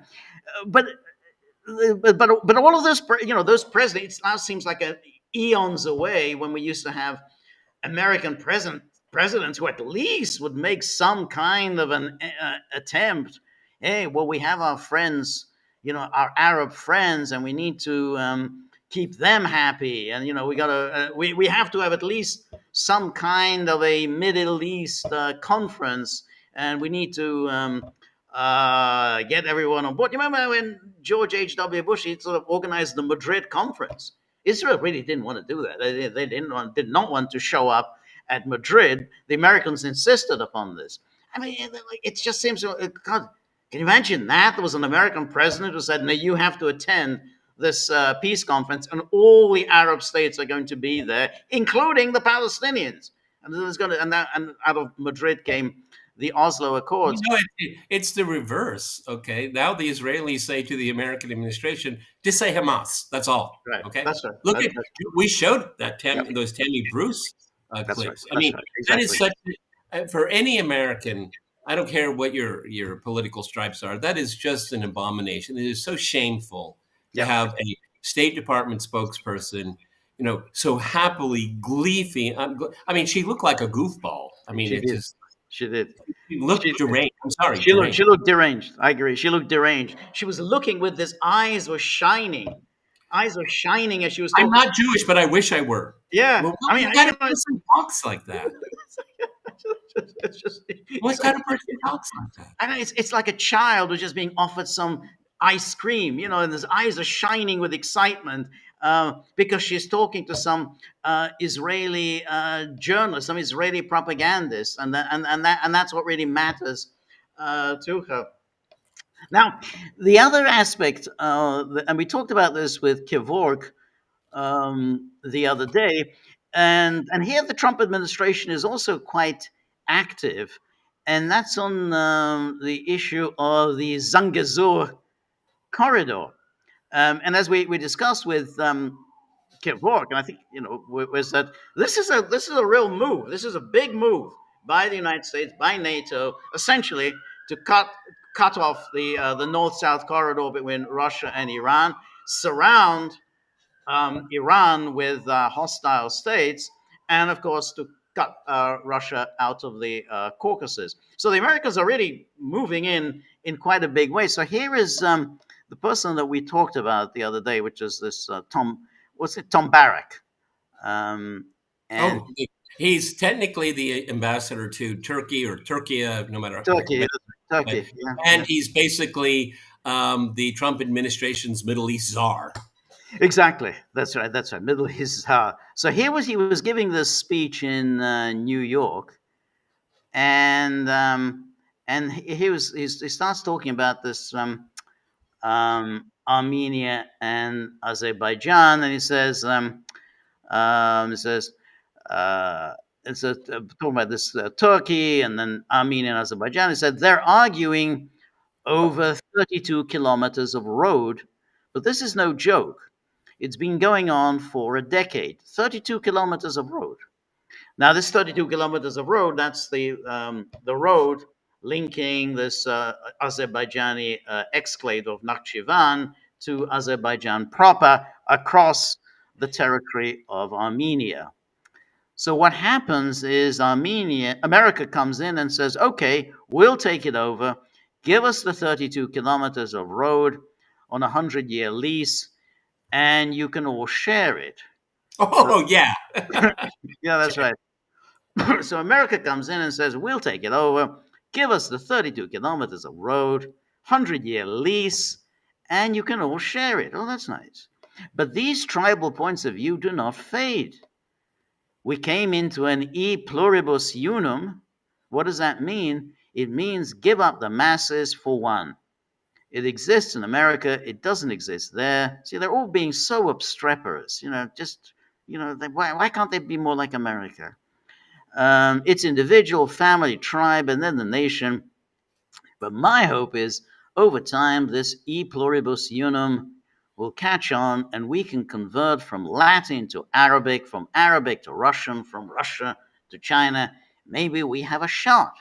But but all of those those presidents now seems like eons away when we used to have American presidents who at least would make some kind of an attempt. Hey, well, we have our friends, our Arab friends, and we need to keep them happy. And we have to have at least some kind of a Middle East conference, and we need to get everyone on board. You remember when George H.W. Bush he sort of organized the Madrid conference? Israel really didn't want to do that. They did not want to show up at Madrid. The Americans insisted upon this. I mean, it just seems. God, can you imagine that? There was an American president who said, "No, you have to attend this peace conference, and all the Arab states are going to be there, including the Palestinians." And there's going to, and out of Madrid came the Oslo You Accords. know, it's the reverse. Okay, now the Israelis say to the American administration, "Just say Hamas." That's all. Right. Okay, That's right. look at we showed that Yep. Those Tammy Bruce That's right. clips. I That's mean, right. that is Exactly. such for any American. I don't care what your political stripes are. That is just an abomination. It is so shameful to Yep. have a State Department spokesperson, so happily, gleefully. I mean, she looked like a goofball. I mean, She it did. just She did. she She looked deranged. I'm sorry, she looked deranged. she looked deranged. I agree. She looked deranged. She was looking with this eyes were shining. Eyes were shining as she was I'm talking. not Jewish, but I wish I were. Yeah. Well, I mean, what kind of person talks like that? it's just What it's like kind of person talks like that? I mean, it's like a child who's just being offered some ice cream, and his eyes are shining with excitement because she's talking to some Israeli journalist, some Israeli propagandist, and that's what really matters to her. Now, the other aspect, and we talked about this with Kevork the other day, and here the Trump administration is also quite active, and that's on the issue of the Zangezur corridor. And as we discussed with Kevork, and I think was that this is a real move. This is a big move by the United States, by NATO, essentially to cut off the north-south corridor between Russia and Iran, surround Iran with hostile states, and of course to cut Russia out of the Caucasus. So the Americans are really moving in quite a big way. So here is the person that we talked about the other day, which is this Tom Barrack, um, and Oh, he's technically the ambassador to Turkey or Turkey, no matter. Turkey, But, Turkey, yeah, and yeah. he's basically the Trump administration's Middle East czar. Exactly. That's right. That's right. Middle East. So he was giving this speech in New York, and he starts talking about this Armenia and Azerbaijan, and he says um, he says uh, talking about this Turkey and then Armenia and Azerbaijan. He said they're arguing over 32 kilometers of road, but this is no joke. It's been going on for a decade. 32 kilometers of road. Now, this 32 kilometers of road, that's the road linking this Azerbaijani exclave of Nakhchivan to Azerbaijan proper across the territory of Armenia. So what happens is America comes in and says, okay, we'll take it over. Give us the 32 kilometers of road on a 100-year lease, and you can all share it. Oh, yeah. Yeah, that's right. So America comes in and says, we'll take it over, give us the 32 kilometers of road, 100-year lease, and you can all share it. Oh, that's nice. But these tribal points of view do not fade. We came into an e pluribus unum. What does that mean? It means give up the masses for one. It exists in America. It doesn't exist there. See, they're all being so obstreperous. Why can't they be more like America? It's individual, family, tribe, and then the nation. But my hope is over time, this e pluribus unum will catch on and we can convert from Latin to Arabic, from Arabic to Russian, from Russia to China. Maybe we have a shot.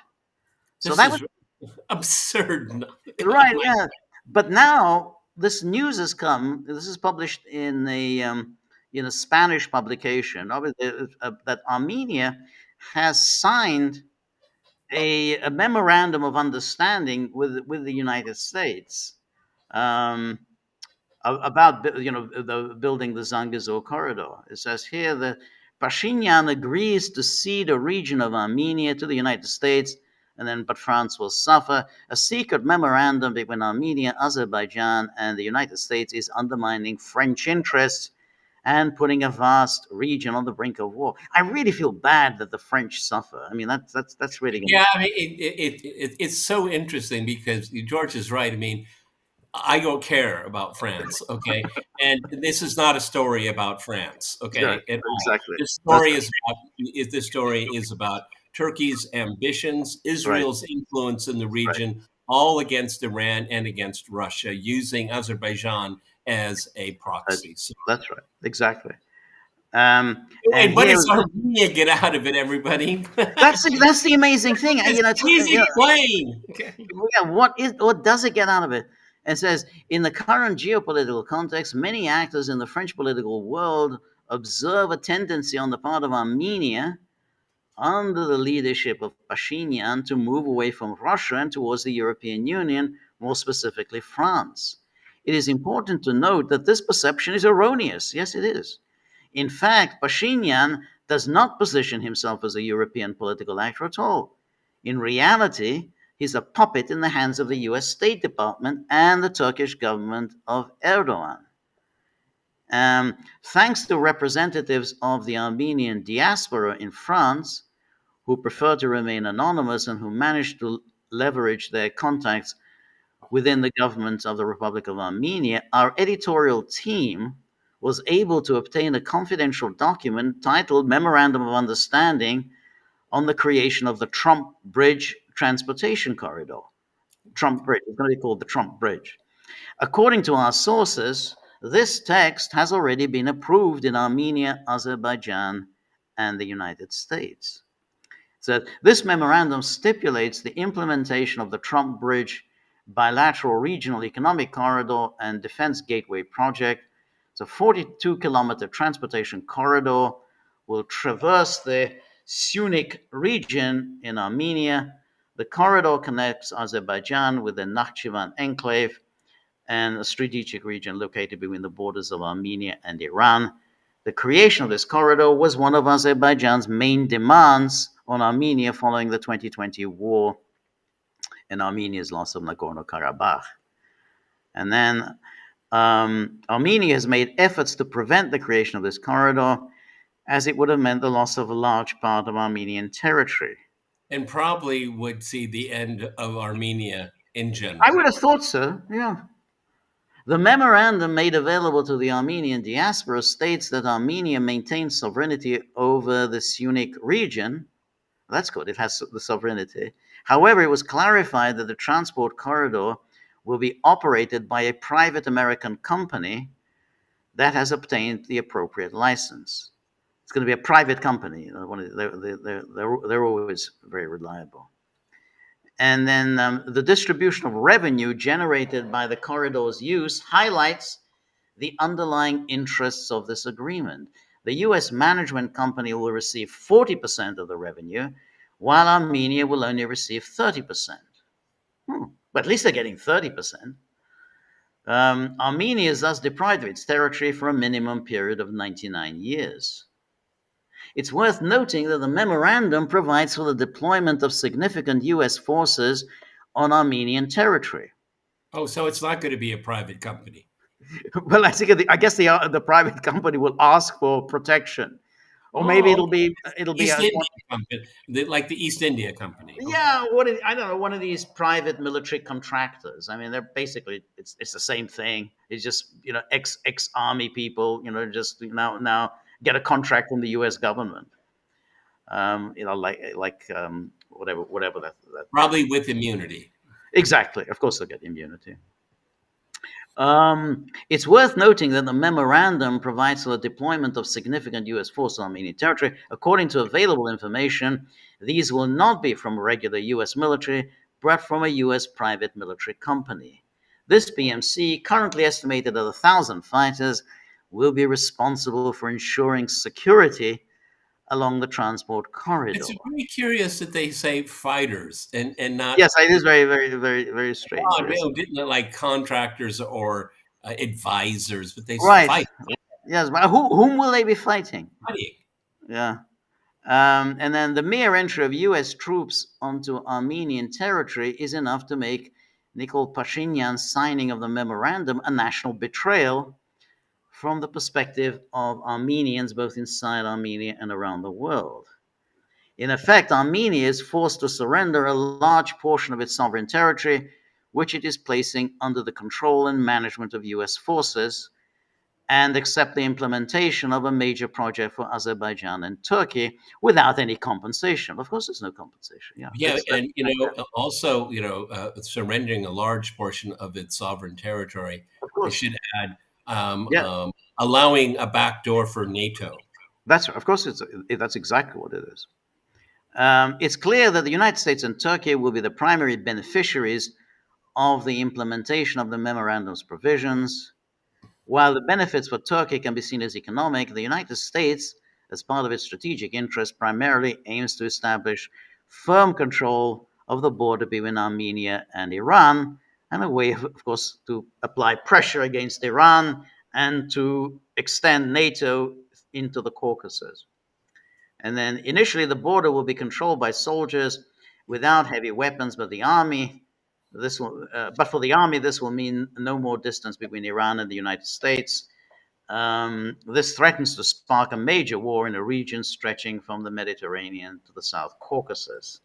So This that was is absurd. Oh, right, my. yeah. But now this news has come. This is published in a Spanish publication that Armenia has signed a memorandum of understanding with the United States um, about building the Zangezur corridor. It says here that Pashinyan agrees to cede a region of Armenia to the United States and then but France will suffer. A secret memorandum between Armenia, Azerbaijan, and the United States is undermining French interests and putting a vast region on the brink of war. I really feel bad that the French suffer. I mean, that's really going to. Yeah, I mean, it's so interesting because George is right. I mean, I don't care about France, okay? And this is not a story about France, Yeah, okay, at all. exactly. This That's story is about Turkey's ambitions, right. Israel's influence in the Right. region, all against Iran and against Russia, using Azerbaijan as a That's, proxy. So, that's right. Exactly. And and what here does Armenia get out of it, everybody? that's the amazing thing. It's easy plain. Okay. Yeah, what does it get out of it? It says in the current geopolitical context, many actors in the French political world observe a tendency on the part of Armenia, under the leadership of Pashinyan, to move away from Russia and towards the European Union, more specifically France. It is important to note that this perception is erroneous. Yes, it is. In fact, Pashinyan does not position himself as a European political actor at all. In reality, he's a puppet in the hands of the US State Department and the Turkish government of Erdogan. Thanks to representatives of the Armenian diaspora in France, who prefer to remain anonymous and who managed to leverage their contacts within the government of the Republic of Armenia, our editorial team was able to obtain a confidential document titled Memorandum of Understanding on the creation of the Trump Bridge Transportation Corridor. Trump Bridge. It's going to be called the Trump Bridge. According to our sources, this text has already been approved in Armenia, Azerbaijan, and the United States. So this memorandum stipulates the implementation of the Trump Bridge bilateral regional economic corridor and defense gateway project. It's a 42-kilometer transportation corridor, will traverse the Syunik region in Armenia. The corridor connects Azerbaijan with the Nakhchivan enclave and a strategic region located between the borders of Armenia and Iran. The creation of this corridor was one of Azerbaijan's main demands on Armenia following the 2020 war and Armenia's loss of Nagorno-Karabakh. And then Armenia has made efforts to prevent the creation of this corridor, as it would have meant the loss of a large part of Armenian territory. And probably would see the end of Armenia in general. I would have thought so, yeah. The memorandum made available to the Armenian diaspora states that Armenia maintains sovereignty over the Syunik region. That's good, it has the sovereignty. However, it was clarified that the transport corridor will be operated by a private American company that has obtained the appropriate license. It's going to be a private company. They're always very reliable. And then the distribution of revenue generated by the corridor's use highlights the underlying interests of this agreement. The US management company will receive 40% of the revenue, while Armenia will only receive 30%. But at least they're getting 30%. Armenia is thus deprived of its territory for a minimum period of 99 years. It's worth noting that the memorandum provides for the deployment of significant US forces on Armenian territory. Oh, so it's not going to be a private company. Well, I guess the private company will ask for protection, or maybe it'll be East India Company, like the East India Company. Yeah, I don't know, one of these private military contractors. I mean, they're basically it's the same thing. It's just ex army people, just now get a contract from the U.S. government. Whatever that. Probably with immunity. Exactly. Of course, they'll get immunity. It's worth noting that the memorandum provides for the deployment of significant U.S. forces on Armenian territory. According to available information, these will not be from regular U.S. military, but from a U.S. private military company. This PMC, currently estimated at 1,000 fighters, will be responsible for ensuring security along the transport corridor. It's very curious that they say fighters and not. Yes, it is very, very, very, very strange. Didn't like contractors or advisors, but they right. fight. Yes, but whom will they be fighting? Fighting. Yeah. And then the mere entry of US troops onto Armenian territory is enough to make Nikol Pashinyan's signing of the memorandum a national betrayal from the perspective of Armenians, both inside Armenia and around the world. In effect, Armenia is forced to surrender a large portion of its sovereign territory, which it is placing under the control and management of US forces, and accept the implementation of a major project for Azerbaijan and Turkey without any compensation. Of course, there's no compensation. Yeah, Yeah, and also, surrendering a large portion of its sovereign territory. of I course. should add, Yeah, allowing a backdoor for NATO. that's of course that's exactly what it is. It's clear that the United States and Turkey will be the primary beneficiaries of the implementation of the memorandum's provisions. While the benefits for Turkey can be seen as economic, the United States, as part of its strategic interest, primarily aims to establish firm control of the border between Armenia and Iran, and a way, of course, to apply pressure against Iran and to extend NATO into the Caucasus. And then initially, the border will be controlled by soldiers without heavy weapons, but but for the army, this will mean no more distance between Iran and the United States. This threatens to spark a major war in a region stretching from the Mediterranean to the South Caucasus.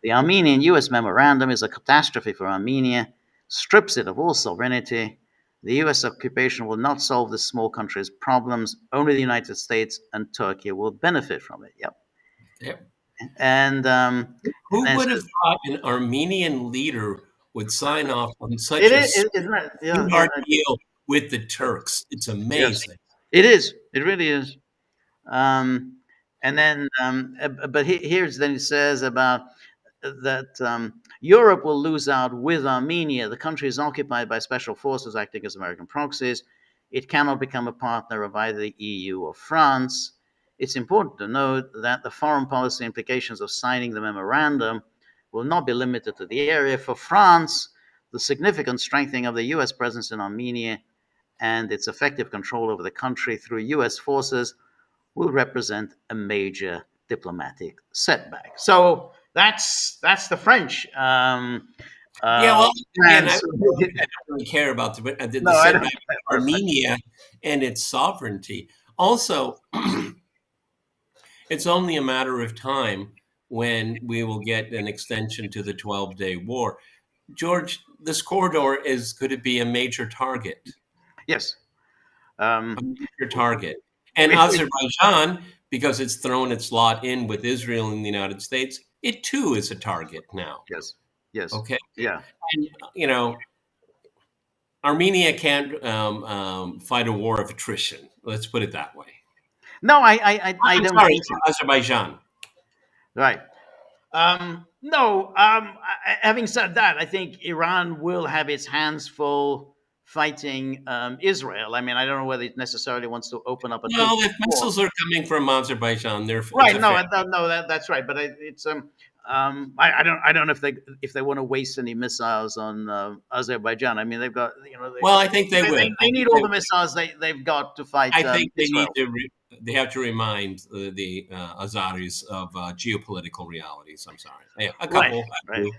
The Armenian US memorandum is a catastrophe for Armenia, strips it of all sovereignty. The US occupation will not solve this small country's problems. Only the United States and Turkey will benefit from it. Yep. Yep. And, Who and would have thought an Armenian leader would sign off on such it a is, isn't it? Yeah, sweetheart deal with the Turks? It's yes, amazing. it is. It really is. And then, but here's then it says about that Europe will lose out with Armenia. The country is occupied by special forces acting as American proxies. It cannot become a partner of either the EU or France. It's important to note that the foreign policy implications of signing the memorandum will not be limited to the area. For France, the significant strengthening of the US presence in Armenia and its effective control over the country through US forces will represent a major diplomatic setback. So that's the French. Yeah, well, again, I plans. don't really care about the No, I don't. setback of Armenia and its sovereignty. Also, it's only a matter of time when we will get an extension to the 12-day war. George, this corridor could it be a major target? Yes. A major target. And Azerbaijan, because it's thrown its lot in with Israel and the United States, it too is a target now. Yes. Yes. Okay. Yeah. And, Armenia can't fight a war of attrition. Let's put it that way. No, I don't Sorry, think so. Azerbaijan. Right. No. Having said that, I think Iran will have its hands full fighting Israel. I mean, I don't know whether it necessarily wants to open up a Well, if war. missiles are coming from Azerbaijan, they're Right. No, that's right. But it's I don't know if they want to waste any missiles on Azerbaijan. I mean, they've got Well, I think they will. they need all the missiles they've got to fight. I think they Israel. need to. They have to remind the Azaris of geopolitical realities. I'm sorry. Yeah, a couple. Right.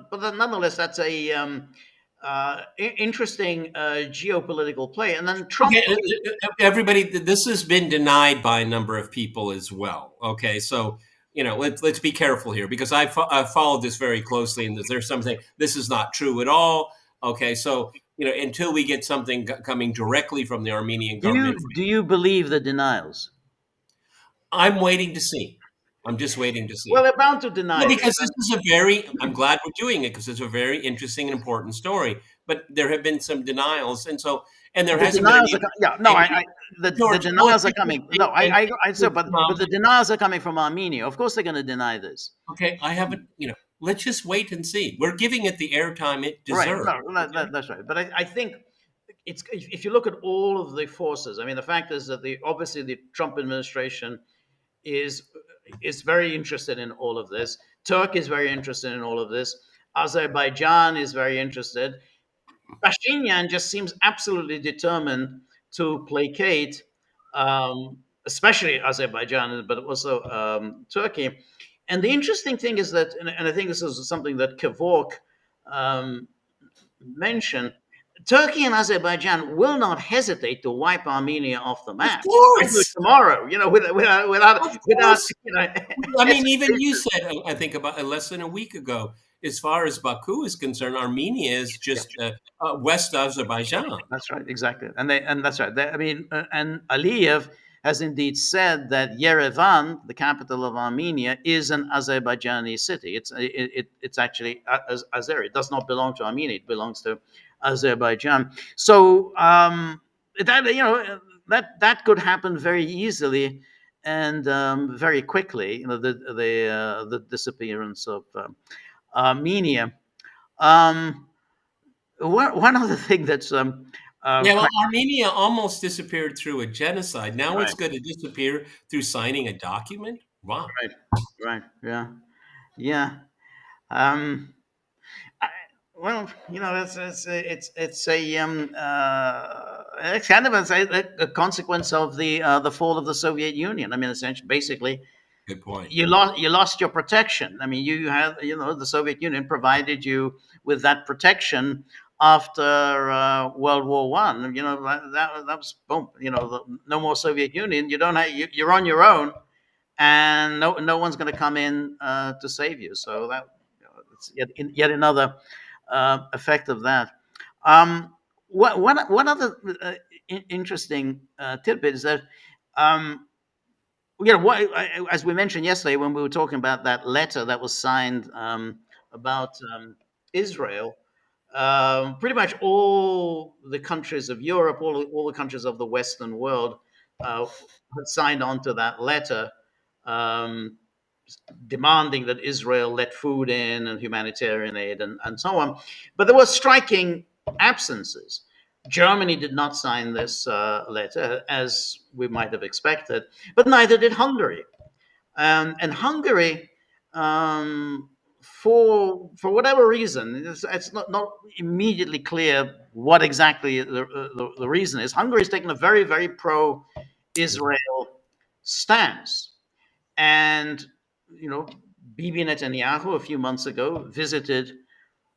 But nonetheless, that's a interesting geopolitical play. And then Trump. Okay, everybody, this has been denied by a number of people as well. Okay, so let's be careful here because I followed this very closely, and there's something this is not true at all. Okay, so until we get something coming directly from the Armenian government, Do you believe the denials? I'm waiting to see. I'm just waiting to see. Well, they're bound to deny because this is I'm glad we're doing it because it's a very interesting and important story. But there have been some denials, and there hasn't been. The denials are coming. No, but the denials are coming from Armenia. Of course, they're going to deny this. Okay, I haven't. Let's just wait and see. We're giving it the airtime it deserves. Right. No, that's right. But I think it's if you look at all of the forces. I mean, the fact is that obviously the Trump administration is very interested in all of this. Turkey is very interested in all of this. Azerbaijan is very interested. Pashinyan just seems absolutely determined to placate especially Azerbaijan, but also Turkey. And the interesting thing is that, and I think this is something that Kevork um, mentioned, Turkey and Azerbaijan will not hesitate to wipe Armenia off the Of map. I do it course, tomorrow, of without course. I mean, even you hesitation. said, I think about less than a week ago, as far as Baku is concerned, Armenia is just West Azerbaijan. That's right, exactly, and that's right. I mean, and Aliyev has indeed said that Yerevan, the capital of Armenia, is an Azerbaijani city. It's actually Azeri. It does not belong to Armenia. It belongs to Azerbaijan. So that that could happen very easily and very quickly. The disappearance of Armenia. Um, one other thing that's Yeah, well, quite Armenia almost disappeared through a genocide. Now it's right, going to disappear through signing a document. Wow. right, right, yeah, yeah. Um, I, well, it's kind of a consequence of the fall of the Soviet Union. I mean, essentially, basically, Good point. you lost your protection. I mean, the Soviet Union provided you with that protection after World War One. That was boom. No more Soviet Union. You don't have, you're on your own, and no one's going to come in to save you. So it's yet another effect of that. Um, what other interesting tidbit is that um, as we mentioned yesterday when we were talking about that letter that was signed about Israel, pretty much all the countries of Europe, all the countries of the Western world, had signed on to that letter, um, demanding that Israel let food in and humanitarian aid and so on. But there were striking absences. Germany did not sign this letter, as we might have expected, but neither did Hungary. And Hungary, for whatever reason, it's not immediately clear what exactly the reason is. Hungary has taken a very, very pro-Israel stance. And, Bibi Netanyahu a few months ago visited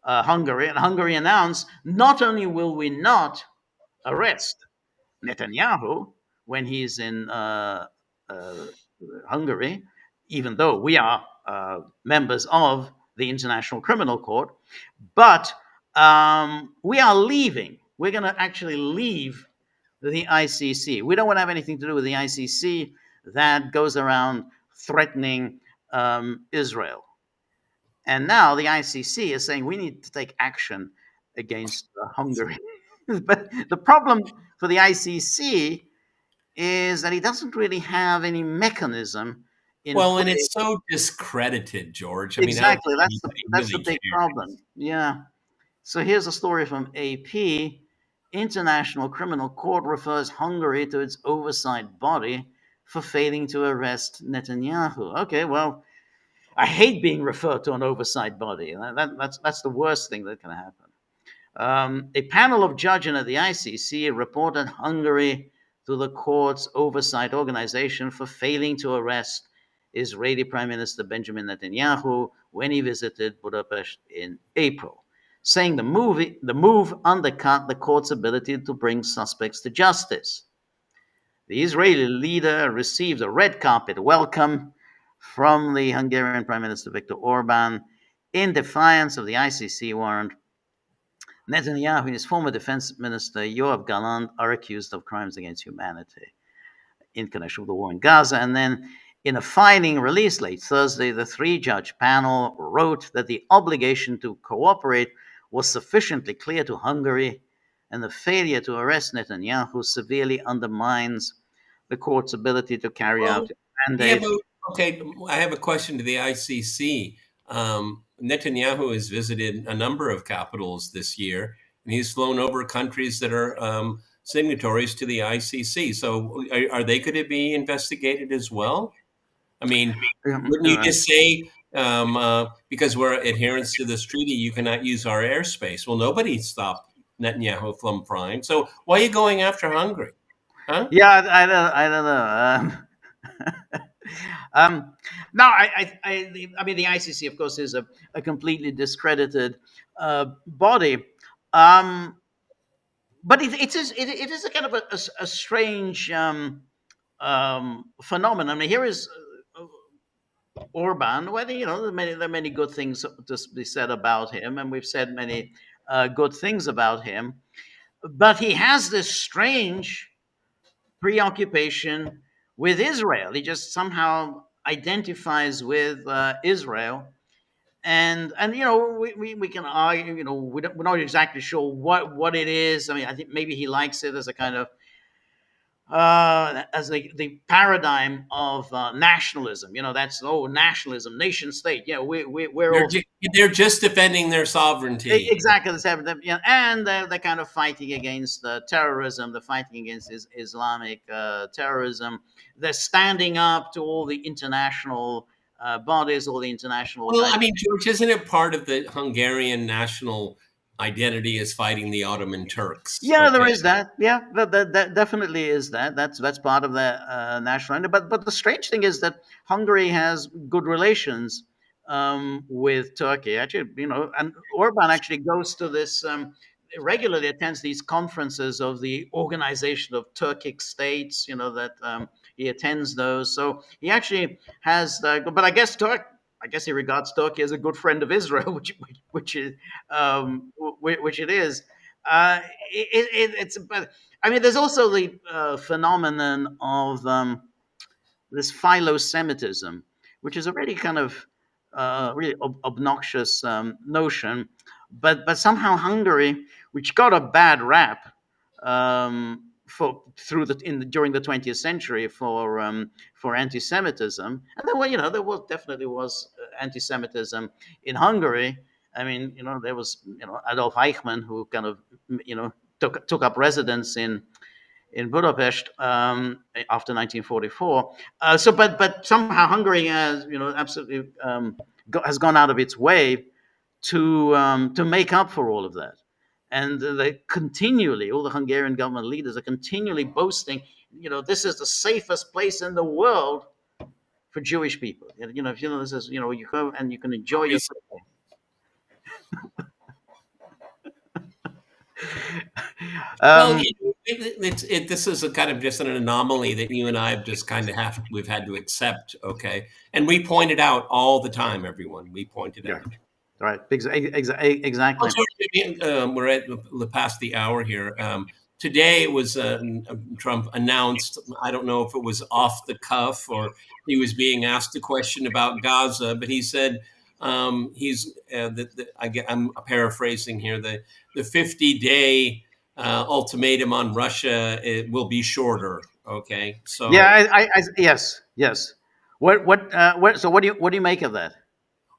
Hungary, and Hungary announced not only will we not arrest Netanyahu when he's in uh, Hungary, even though we are members of the International Criminal Court, but we are leaving. We're going to actually leave the ICC. We don't want to have anything to do with the ICC that goes around threatening Israel. And now the ICC is saying we need to take action against Hungary. But the problem for the ICC is that he doesn't really have any mechanism in Well, and place. it's so discredited, George. I mean, I don't Exactly, think anybody that's the really big cares. problem. Yeah. So here's a story from AP. International Criminal Court refers Hungary to its oversight body for failing to arrest Netanyahu. Okay, well, I hate being referred to an oversight body. That's the worst thing that can happen. A panel of judges at the ICC reported Hungary to the court's oversight organization for failing to arrest Israeli Prime Minister Benjamin Netanyahu when he visited Budapest in April, saying the move undercut the court's ability to bring suspects to justice. The Israeli leader received a red carpet welcome from the Hungarian Prime Minister Viktor Orban in defiance of the ICC warrant. Netanyahu and his former defense minister Yoav Gallant are accused of crimes against humanity in connection with the war in Gaza. And then, in a finding released late Thursday, the three-judge panel wrote that the obligation to cooperate was sufficiently clear to Hungary, and the failure to arrest Netanyahu severely undermines the court's ability to carry out Well, its yeah, mandate. but okay, I have a question to the ICC. Netanyahu has visited a number of capitals this year, and he's flown over countries that are signatories to the ICC. So, are they going to be investigated as well? I mean, wouldn't you just say because we're adherents to this treaty, you cannot use our airspace? Well, nobody stopped Netanyahu from flying. So, why are you going after Hungary? Huh? Yeah, I don't know. No, I mean, the ICC, of course, is a completely discredited body. Um, but it is a kind of a strange phenomenon. I mean, here is Orban. Whether there are many good things to be said about him, and we've said many good things about him. But he has this strange preoccupation with Israel. He just somehow identifies with Israel. And we can argue, we're not exactly sure what it is. I mean, I think maybe he likes it as a kind of as the paradigm of nationalism. That's nationalism, nation state. We're They're all ju- they're just defending their sovereignty. exactly the same. And they're kind of fighting against terrorism. They're fighting against Islamic terrorism. They're standing up to all the international bodies, all the international Well, kind I of. mean, George, isn't it part of the Hungarian national identity is fighting the Ottoman Turks? Yeah, there Okay. is that. Yeah, that definitely is that. That's part of the national identity. But the strange thing is that Hungary has good relations with Turkey. Actually, and Orban actually goes to this regularly attends these conferences of the Organization of Turkic States. That he attends those. So he actually has. But I guess he regards Turkey as a good friend of Israel, which is which it is. Uh, it's but I mean, there's also the phenomenon of this philo-Semitism, which is a really kind of really obnoxious notion, but somehow Hungary, which got a bad rap for through the in the, during the 20th century for anti-Semitism, and there was definitely was anti-Semitism in Hungary. I mean, there was Adolf Eichmann, who kind of took up residence in Budapest after 1944. But somehow Hungary has absolutely has gone out of its way to make up for all of that, and they continually, all the Hungarian government leaders are continually boasting, this is the safest place in the world for Jewish people. If this is, you go and you can enjoy yourself. Well, um, this is a kind of just an anomaly that you and I have just kind of we've had to accept, okay? And we point it out all the time, everyone. We point it yeah, out. right, Well, exactly. George, maybe, we're at past the hour here. Today it was Trump announced. I don't know if it was off the cuff or he was being asked a question about Gaza, but he said he's. I'm paraphrasing here. The 50-day ultimatum on Russia it will be shorter. Okay, Yeah, so yes. So what do you make of that?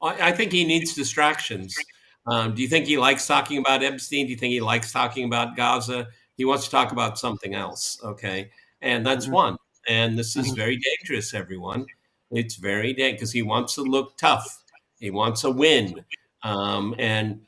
I think he needs distractions. Do you think he likes talking about Epstein? Do you think he likes talking about Gaza? He wants to talk about something else. Okay. And that's Mhm, one. And this is mhm. very dangerous, everyone. It's very dangerous because he wants to look tough. He wants a win. And,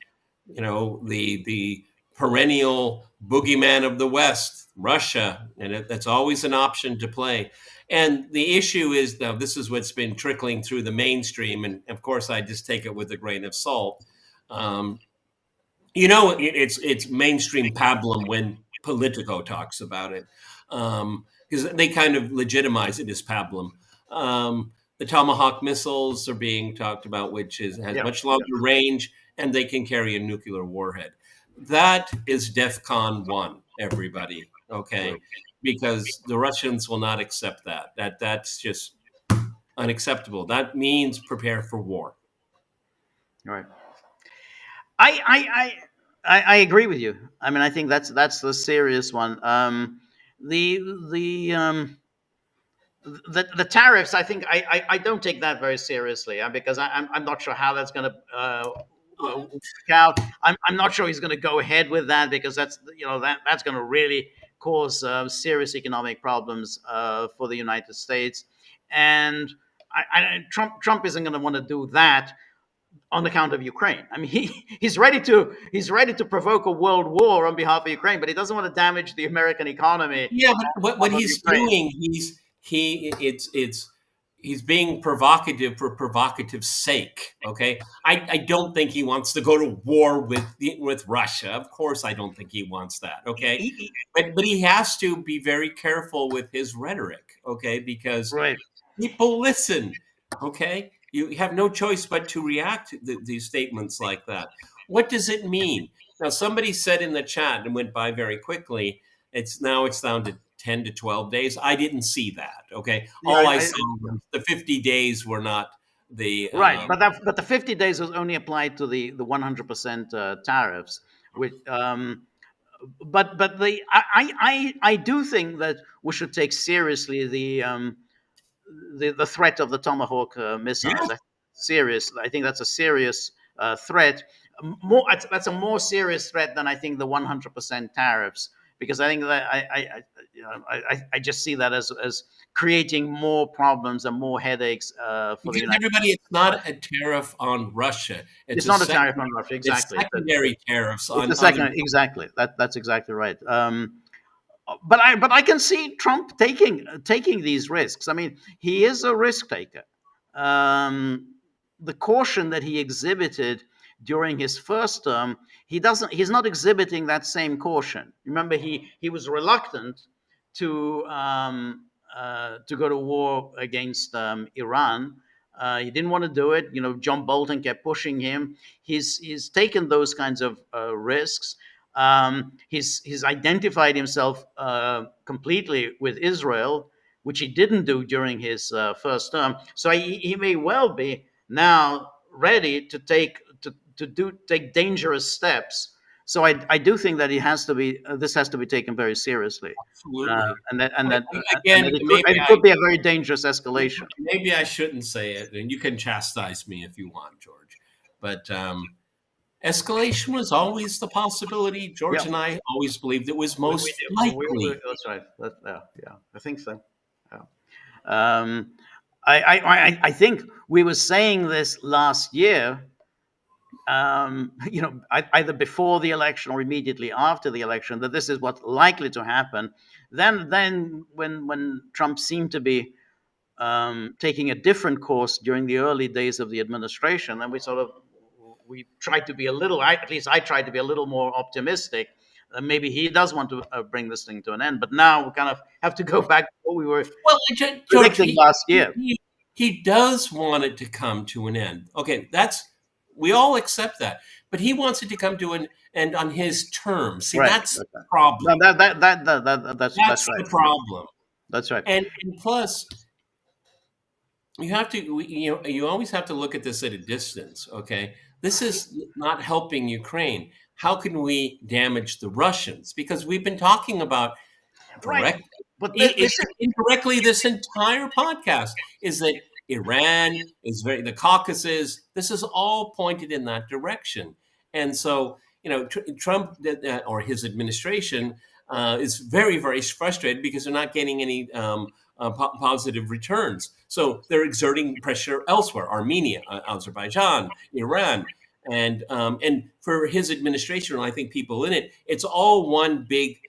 the perennial boogeyman of the West, Russia, and that's always an option to play. And the issue is now this is what's been trickling through the mainstream, and of course I just take it with a grain of salt. Um, it's mainstream pablum when Politico talks about it because they kind of legitimize it as pablum. The Tomahawk missiles are being talked about, which has Yeah, much longer range and they can carry a nuclear warhead. That is DEFCON 1, everybody. Okay, right, because the Russians will not accept that. That's just unacceptable. That means prepare for war. right. I I I agree with you. I mean, I think that's the serious one. The the the tariffs. I think I don't take that very seriously because I'm not sure how that's going to work out. I'm not sure he's going to go ahead with that because that's going to really cause serious economic problems for the United States, and Trump isn't going to want to do that. on account of Ukraine. I mean, he's ready to provoke a world war on behalf of Ukraine, but he doesn't want to damage the American economy Yeah, but what off of he's Ukraine. doing, he's being provocative for provocative's sake. Okay, I don't think he wants to go to war with Russia. Of course, I don't think he wants that. Okay, He- but he has to be very careful with his rhetoric. Okay, because right. people listen. Okay, you have no choice but to react to these statements like that. What does it mean? Now, somebody said in the chat and went by very quickly. It's down to 10 to 12 days. I didn't see that. Okay, Yeah, all I saw was the 50 days were not the right. But the 50 days was only applied to the 100% tariffs, which but I do think that we should take seriously the threat of the Tomahawk missiles. yeah. Serious. I think that's a serious threat. More that's a more serious threat than I think the 100% tariffs, because I think that I just see that as creating more problems and more headaches for the Because United everybody, it's States. not a tariff on Russia. It's not a tariff on Russia, It's exactly. secondary tariffs It's on the other. second, exactly. That's exactly right. But I can see Trump taking these risks. I mean, he is a risk taker. The caution that he exhibited during his first term, he's not exhibiting that same caution. Remember, he was reluctant to go to war against Iran. He didn't want to do it. John Bolton kept pushing him. He's taken those kinds of risks. He's identified himself completely with Israel, which he didn't do during his first term. So he may well be now ready to take dangerous steps. So I do think that this has to be taken very seriously, Absolutely. and Again, it could be a very dangerous escalation. maybe I shouldn't say it, and you can chastise me if you want, George. But escalation was always the possibility. George Yeah. and I always believed it was We- most likely. that's right. Yeah, I think so. Yeah. Um, I think we were saying this last year. Either before the election or immediately after the election, that this is what's likely to happen. Then when Trump seemed to be taking a different course during the early days of the administration, then we tried to be at least I tried to be a little more optimistic. Maybe he does want to bring this thing to an end, but now we kind of have to go back to what we were Well, George, predicting last year. he does want it to come to an end. Okay, we all accept that, but he wants it to come to an end on his terms. See, Right. that's the No, problem. that's That's right. the problem. That's right. And plus, you always have to look at this at a distance. Okay, this is not helping Ukraine. How can we damage the Russians? Because we've been talking about Right. direct, But this is indirectly, this entire podcast is that Iran is the Caucasus. This is all pointed in that direction, and so Trump or his administration is very, very frustrated because they're not getting any positive returns. So they're exerting pressure elsewhere: Armenia, Azerbaijan, Iran. And for his administration, and I think people in it, it's all one big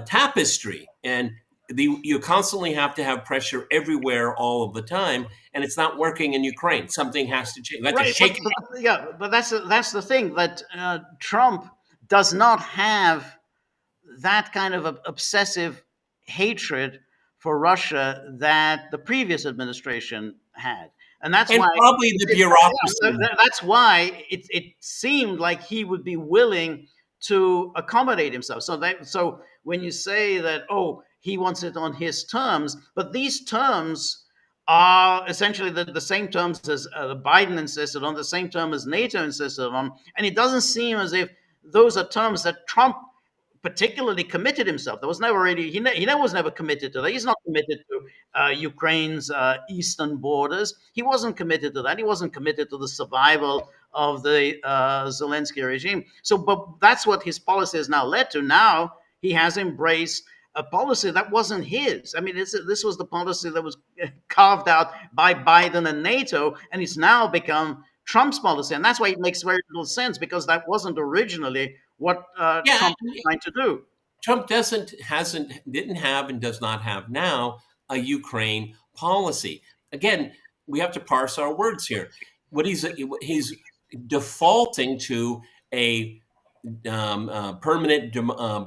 tapestry, and you constantly have to have pressure everywhere all of the time, and it's not working in Ukraine. Something has to change. You have to right. shake it. But that's the thing, that Trump does not have that kind of obsessive hatred for Russia that the previous administration had. And that's And why probably the bureaucracy. that's why it seemed like he would be willing to accommodate himself. So when you say that, oh, he wants it on his terms, but these terms are essentially the same terms as Biden insisted on, the same term as NATO insisted on, and it doesn't seem as if those are terms that Trump particularly committed himself. There was never really he was never committed to that. He's not committed to Ukraine's eastern borders. He wasn't committed to that. He wasn't committed to the survival of the Zelensky regime. So, but that's what his policy has now led to. Now he has embraced a policy that wasn't his. I mean, this was the policy that was carved out by Biden and NATO, and it's now become Trump's policy, and that's why it makes very little sense, because that wasn't originally what Yeah, Trump was trying to do. Trump didn't have and does not have now a Ukraine policy. Again, we have to parse our words here. What he's defaulting to a permanent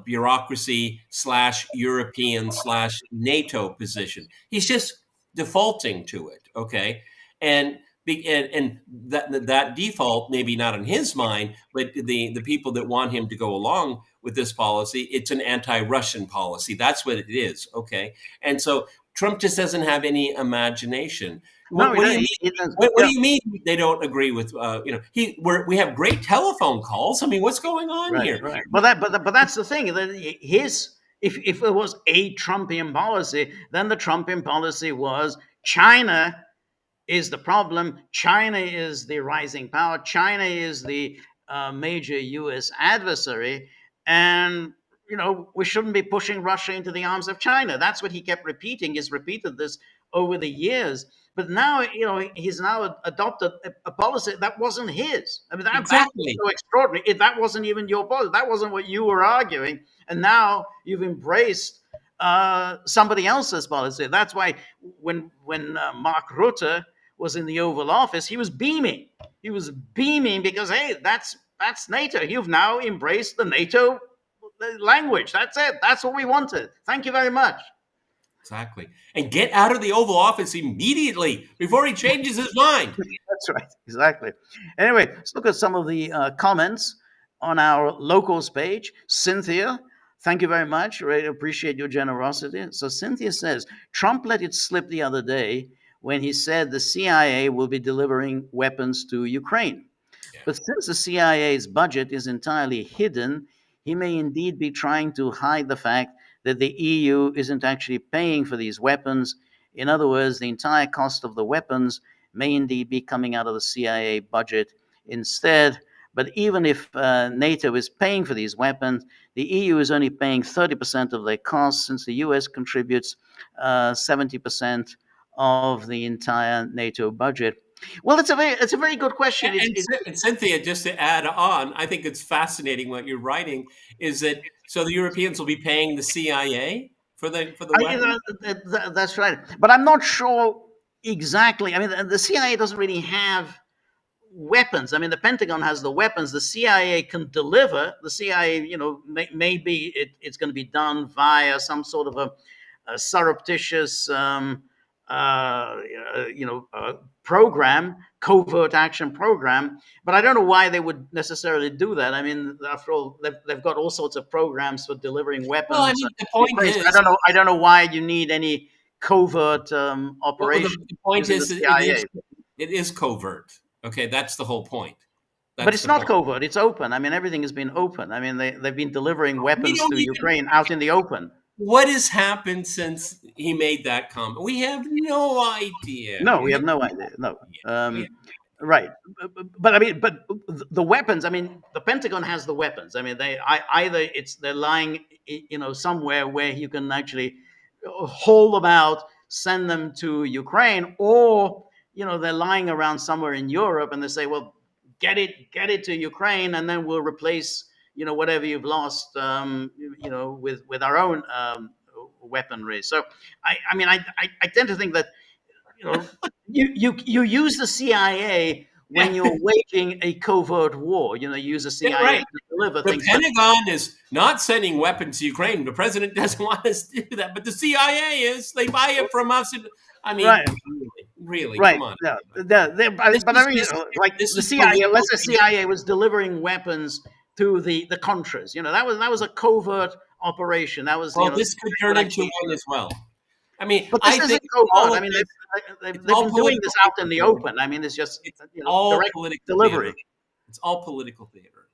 bureaucracy / European / NATO position. He's just defaulting to it. Okay, and that default, maybe not in his mind, but the people that want him to go along with this policy, it's an anti-Russian policy. That's what it is. Okay, and so Trump just doesn't have any imagination. No, What do you mean? What yeah, do you mean they don't agree with? We have great telephone calls. I mean, what's going on right, here? right. But that's the thing. If it was a Trumpian policy, then the Trumpian policy was China is the problem. China is the rising power. China is the major U.S. adversary, and we shouldn't be pushing Russia into the arms of China. That's what he kept repeating. He's repeated this over the years. But now, he's now adopted a policy that wasn't his. I mean, that's Exactly. so extraordinary. That wasn't even your policy. That wasn't what you were arguing. And now you've embraced somebody else's policy. That's why when Mark Rutte was in the Oval Office, he was beaming. He was beaming because, hey, that's NATO. You've now embraced the NATO language. That's it. That's what we wanted. Thank you very much. Exactly. And get out of the Oval Office immediately before he changes his mind. That's right. Exactly. Anyway, let's look at some of the comments on our locals page. Cynthia, thank you very much. Really appreciate your generosity. So Cynthia says, Trump let it slip the other day when he said the CIA will be delivering weapons to Ukraine. Yeah. But since the CIA's budget is entirely hidden, he may indeed be trying to hide the fact that the EU isn't actually paying for these weapons. In other words, the entire cost of the weapons may indeed be coming out of the CIA budget instead. But even if NATO is paying for these weapons, the EU is only paying 30% of their costs, since the US contributes 70% of the entire NATO budget. Well, it's a very good question. And Cynthia, just to add on, I think it's fascinating what you're writing is that so the Europeans will be paying the CIA for the weapons? That's right. But I'm not sure exactly. I mean, the CIA doesn't really have weapons. I mean, the Pentagon has the weapons. The CIA can deliver. The CIA, maybe it's going to be done via some sort of a surreptitious program, covert action program. But I don't know why they would necessarily do that. I mean, after all, they've got all sorts of programs for delivering weapons. Well, I mean, the point is, I don't know why you need any covert operation. The point is, it is covert. Okay, that's the whole point. But it's not covert. It's open. I mean, everything has been open. I mean, they've been delivering weapons to Ukraine out in the open. What has happened since he made that comment? We have no idea. No, we have no idea. No. Right. But I mean, the weapons, I mean, the Pentagon has the weapons. I mean, they're lying, somewhere where you can actually haul them out, send them to Ukraine, or, they're lying around somewhere in Europe and they say, well, get it to Ukraine and then we'll replace whatever you've lost, with our own weaponry. So, I tend to think that, you use the CIA when you're waging a covert war. You use the CIA to deliver things. The Pentagon is not sending weapons to Ukraine. The president doesn't want us to do that, but the CIA is. They buy it from us. I mean, right. Really, right. come on. But I mean, like the CIA, let's say CIA was delivering weapons to the Contras. That was a covert operation. That was. This could turn into one as well. I mean, but this isn't covert. I mean, they've been doing this out in the open. I mean, it's just all direct political delivery. Theater. It's all political theater.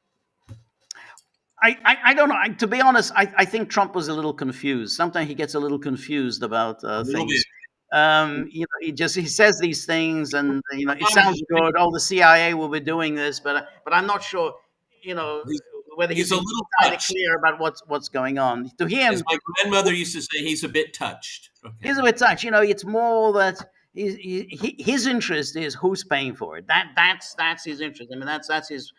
I don't know. To be honest, I think Trump was a little confused. Sometimes he gets a little confused about things. He says these things, and it sounds good. Oh, the CIA will be doing this, but I'm not sure. Whether he's a little clear about what's going on. To him, as my grandmother used to say, he's a bit touched. Okay. He's a bit touched. It's more that his interest is who's paying for it. That's his interest. I mean, that's his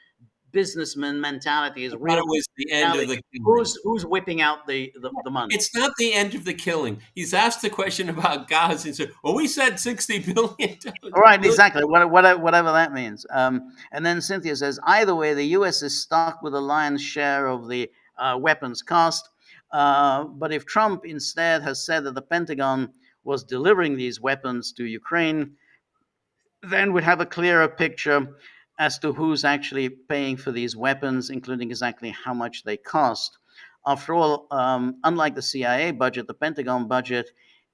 businessman mentality. His I thought real it was the end of mentality. the killing. Who's whipping out the money? It's not the end of the killing. He's asked the question about Gaza and said, "Well, we said 60 billion." Right, exactly. Whatever that means. And then Cynthia says, either way, the U.S. is stuck with the lion's share of the weapons cost. But if Trump instead has said that the Pentagon was delivering these weapons to Ukraine, then we'd have a clearer picture as to who's actually paying for these weapons, including exactly how much they cost. After all, unlike the CIA budget, the Pentagon budget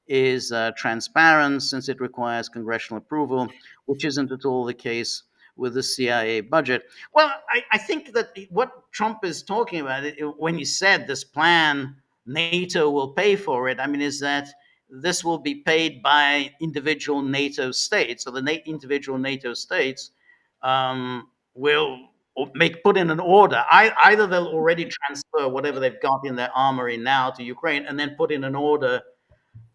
is transparent since it requires congressional approval, which isn't at all the case with the CIA budget. Well, I think that what Trump is talking about when he said this plan, NATO will pay for it, I mean, is that this will be paid by individual NATO states. So the individual NATO states will put in an order. Either they'll already transfer whatever they've got in their armory now to Ukraine and then put in an order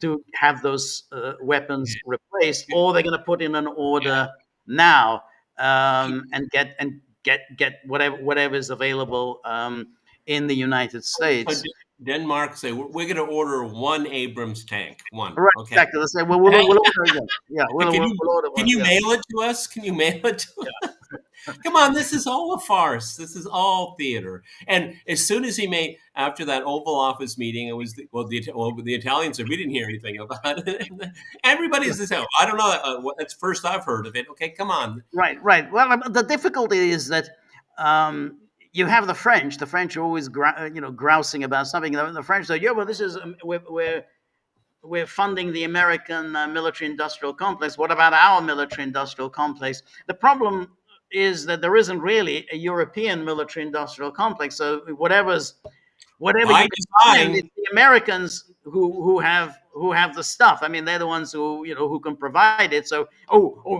to have those weapons replaced, or they're going to put in an order now and get whatever is available in the United States. Denmark say we're going to order one Abrams tank, one. Right, okay. exactly. They say, well, we'll order again. Yeah, we'll order one. Can you mail it to us? Can you mail it to us? Come on, this is all a farce. This is all theater. And as soon as he made, after that Oval Office meeting, it was the Italians said we didn't hear anything about it. Everybody's this. I don't know. That's first I've heard of it. Okay, come on. Right. Well, the difficulty is that you have the French. The French are always grousing about something. The French say, "Yeah, well, this is we're funding the American military-industrial complex. What about our military-industrial complex?" The problem is that there isn't really a European military-industrial complex. So whatever By you can, it's the Americans who have the stuff. I mean, they're the ones who can provide it. So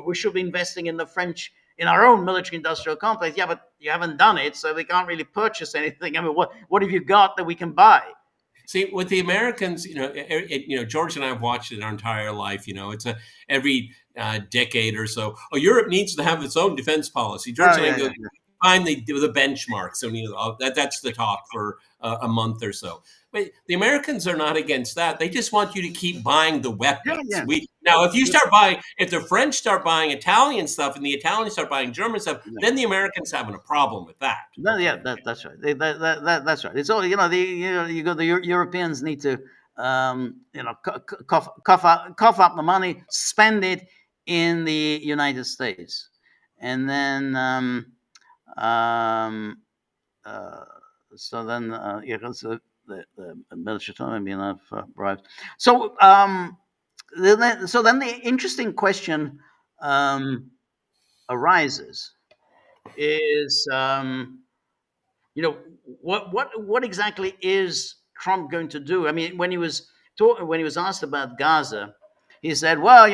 we should be investing in the French, in our own military-industrial complex. Yeah, but you haven't done it, so they can't really purchase anything. I mean, what have you got that we can buy? See, with the Americans, George and I have watched it our entire life. It's every decade or so. Oh, Europe needs to have its own defense policy. George and I go find the benchmarks, and that's the talk for a month or so. But the Americans are not against that. They just want you to keep buying the weapons. Yeah. Now, if the French start buying Italian stuff and the Italians start buying German stuff, then the Americans having a problem with that. Yeah, that's right. That's right. It's all the Europeans need to cough up the money, spend it in the United States, and then the military maybe enough bribes. So then the interesting question arises is what exactly is Trump going to do? I mean, when he was asked about Gaza, he said, well,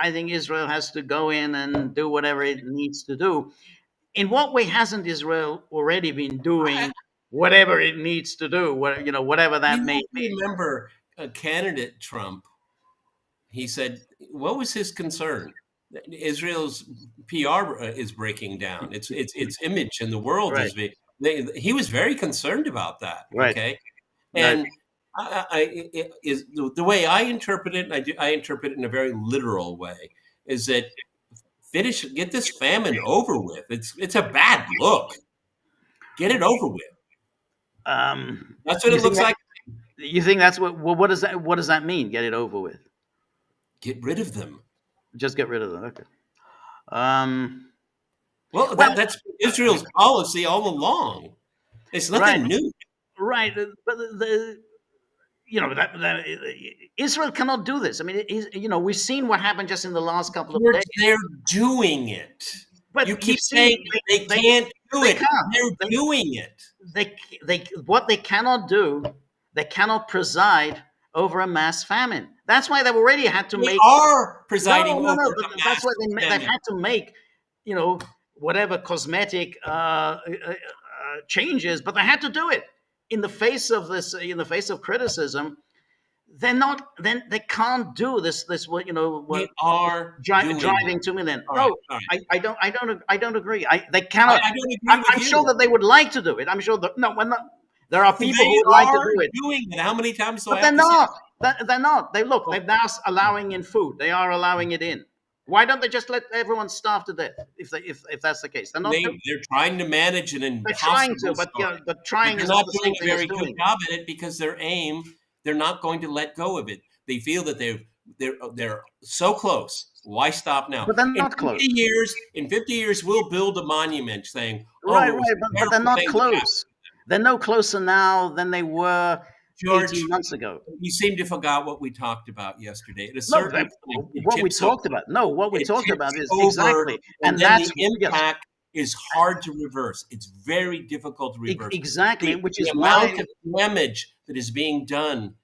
I think Israel has to go in and do whatever it needs to do. In what way hasn't Israel already been doing whatever it needs to do? Whatever that may be. Remember, candidate Trump, he said, what was his concern? Israel's PR is breaking down. Its image in the world is being. He was very concerned about that. Right. Okay, and the way I interpret it, and I interpret it in a very literal way, is that get this famine over with. It's a bad look. Get it over with. That's what it looks like. You think that's what does that mean? Get it over with. Get rid of them. Just get rid of them. Okay. Well, that's Israel's policy all along. It's nothing new. Right, but Israel cannot do this. I mean, we've seen what happened just in the last couple of days. They're doing it. But you keep saying they can't do it. They're doing it. What they cannot do, they cannot preside over a mass famine. That's why they've already had to make. They are presiding over a mass that's why famine. they've had to make, whatever cosmetic changes, but they had to do it in the face of this, in the face of criticism. they're not. Then they can't do this. This what They are doing it. driving 2 million. All right, No, all right. I don't agree. They cannot. I don't agree with I'm you. sure that they would like to do it. I'm sure that no, we're not. There are people who They would like to are do it, doing it. How many times do I but have they're to say? not. They're not. They're now allowing in food. They are allowing it in. Why don't they just let everyone starve to death? If that's the case, they're not. They're trying to manage an They're trying impossible to, but story. but But trying they're is not not the doing same a thing as very good doing it. job at it because they're not going to let go of it. They feel that they're so close. Why stop now? But they're In not 50 close. years, we'll build a monument saying, "Oh, Right, it was right, a but they're terrible not thing that happened." close. They're no closer now than they were George, 18 months ago. you seem to forgot what we talked about yesterday. At a No, certain point, it what we tips over. talked about. No, what we It talked tips about is over, exactly, and and then the that's yes, impact is hard to reverse. It's very difficult to reverse. exactly, which The is amount why of damage that is being done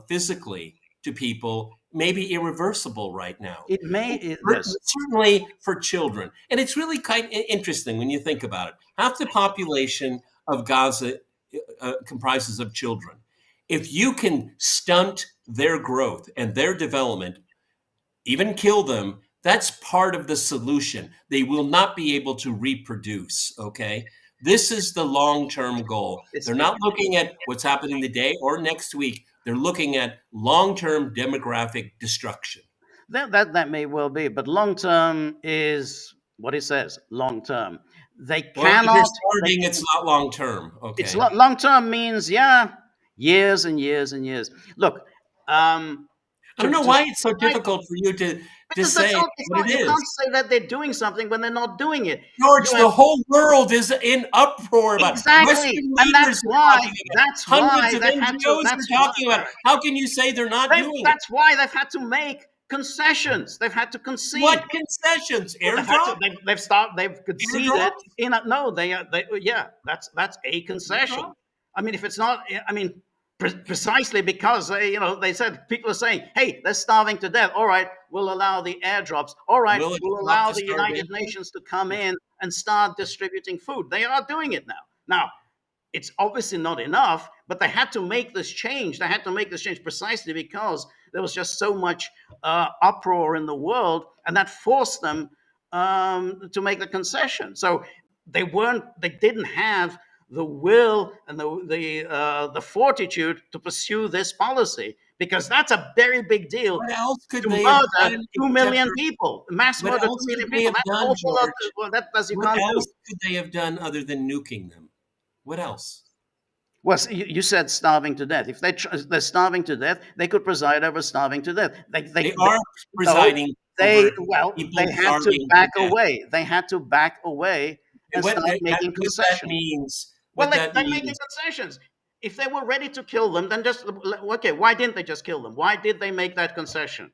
physically to people may be irreversible right now. yes. Certainly for children. And it's really kind of interesting when you think about it. Half the population of Gaza comprises of children. If you can stunt their growth and their development, even kill them, that's part of the solution. They will not be able to reproduce, okay? This is the long-term goal. It's They're not looking at what's happening today or next week. They're looking at long-term demographic destruction. that may well be, but long term is what it says. Long term, they Well, if you're cannot. starting, it's not long-term, It's okay? long term means years and years and years. Look, I don't know to why it's so difficult for you to because that's say all. It's what not. it You is. can't say that they're doing something when they're not doing it. George, You the have whole world is in uproar about it. exactly, Western and leaders are talking about it. that's Hundreds why of they've had to. NGOs are That's why. talking about it. How can you say they're not doing it? That's why they've had to make concessions. They've had to concede. What concessions? Well, they've had to. Airdrop? They've conceded Airdrop? in a, no. Yeah. That's a concession. Airdrop? I mean, if it's not, I mean, precisely because they said people are saying, "Hey, they're starving to death. All right, we'll allow the airdrops. All right, Will it we'll stop allow the the United starvation? Nations to come in and start distributing food." They are doing it now. Now, it's obviously not enough, but they had to make this change. They had to make this change precisely because there was just so much uproar in the world, and that forced them to make the concession. So they didn't have the will and the fortitude to pursue this policy because that's a very big deal What else could to they have murder done 2 million except people, mass what murder two else could million they people. have That's an done, awful lot. George? Well, that you What can't do. else could they have done other than nuking them? What else? Well, you said starving to death. If they're starving to death, they could preside over starving to death. They are presiding They over people they had to starving back to death. away. They had to back away and What start making what that concessions. means, Well, what that they're making means, concessions. If they were ready to kill them, then just okay. Why didn't they just kill them? Why did they make that concession?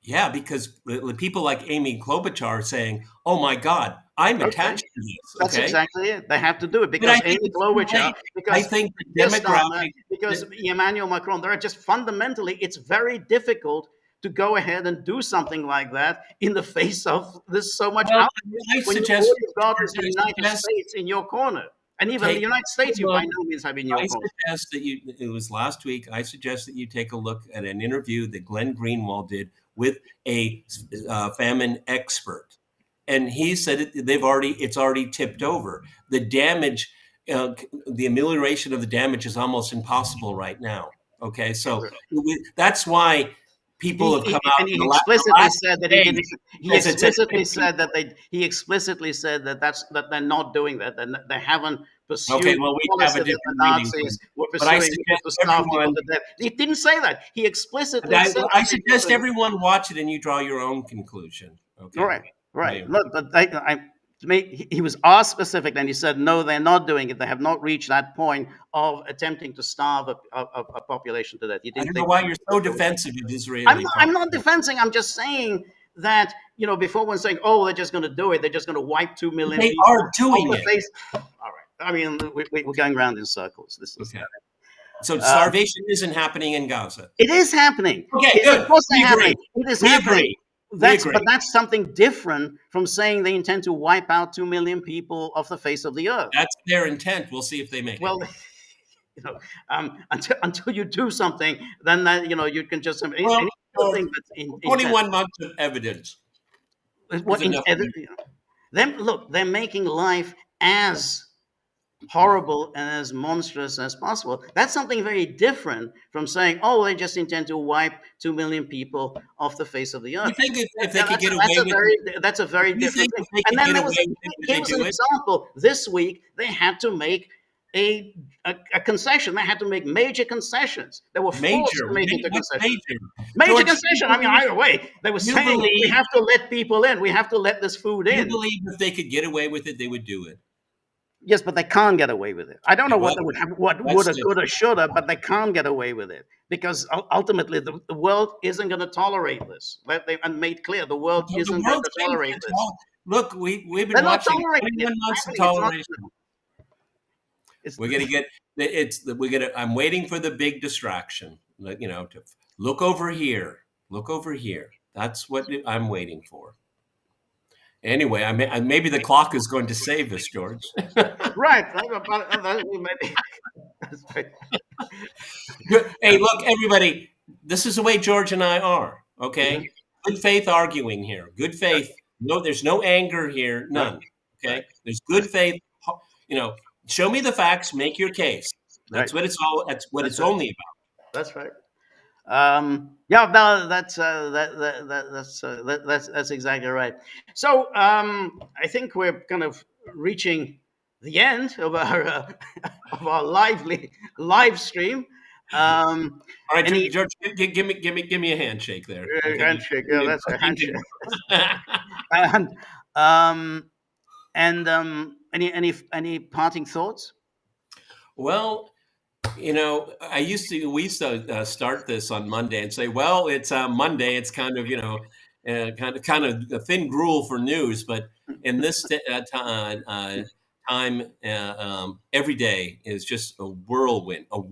yeah, because the people like Amy Klobuchar are saying, "Oh my God, I'm Okay, attached to this." that's Okay, exactly it. They have to do it but I because think Amy it's too Klobuchar, late. I because think the Keir Starmer, demographic. because Emmanuel Macron. There are just fundamentally, it's very difficult to go ahead and do something like that in the face of this so much Well, outrage I when suggest, you've got George, the I United suggest States in your corner, and even the take United States a you by look. no means have in your I corner. suggest that you. It was last week. I suggest that you take a look at an interview that Glenn Greenwald did with a famine expert, and he said it's already tipped over. The damage, the amelioration of the damage is almost impossible right now. Okay, so that's why people have come out And in he the explicitly last said that day. he didn't. He As it said, explicitly said that he explicitly said that they're not doing that. And they haven't pursued Okay, the well, we have policy a that the different reading, Nazis were but I pursuing, which was suggest to starve people everyone. to death. He didn't say that. He explicitly said. I suggest everyone watch it and you draw your own conclusion. Okay. Right, right. Yeah. Look, but to me, he was asked specific, and he said, no, they're not doing it. They have not reached that point of attempting to starve a population to death. He I didn't don't know think. why you're so defensive of Israeli I'm not defending. I'm just saying that before one saying, "Oh, they're just going to do it. They're just going to wipe 2 million They people are doing off the it. face." All right. I mean, we're going around in circles. This is Okay. So starvation isn't happening in Gaza. it is happening. Okay, good. Of course, We it's happening. agree. It is We happening. agree. We agree. But that's something different from saying they intend to wipe out 2 million people off the face of the earth. That's their intent. We'll see if they make Well, it. until you do something, then that, you can just Well, anything that's intense. 21 months of evidence is What enough. them look, they're making life as horrible and as monstrous as possible. That's something very different from saying, "Oh, they just intend to wipe 2 million people off the face of the You earth." think if they Yeah, could get away with it, that's a very you different think thing. if they And could then get there away was with it, would they here was an do it? example. This week they had to make a concession. They had to make major concessions. They were forced Major. to make into What's concessions. major? Major George, concession. I mean, either way, they were you saying, "Look, we believe have to let people in. We have to let this food you in." believe if they could get away with it, they would do it. Yes, but they can't get away with it. I don't Okay, know what well, they would have, what that's woulda, different. coulda, shoulda, but they can't get away with it because ultimately the world isn't going to tolerate this. They've made clear the world The isn't going world to thinks tolerate it's this. all. Look, we've They're been not watching tolerating it. 21 months of Happening. It's not. toleration. It's We're gonna get we're gonna. I'm waiting for the big distraction. To look over here. Look over here. That's what I'm waiting for. Anyway, maybe the clock is going to save us, George. right. That's right. Hey, look, everybody. This is the way George and I are. Mhm. Okay, good faith arguing here. Good faith. No, there's no anger here. Right. None. Okay, Right. there's good faith. You know, show me the facts. Make your case. Right. That's what it's all. That's what That's it's right. only about. That's right. Yeah, no, that's exactly right. So I think we're kind of reaching the end of our of our live stream. Um, All right, any George, give me a handshake there. Okay. handshake? Yeah, that's a handshake. And any parting thoughts? Well, we used to start this on Monday and say, well, it's Monday. It's kind of, kind of a thin gruel for news. But in this time, every day is just a whirlwind of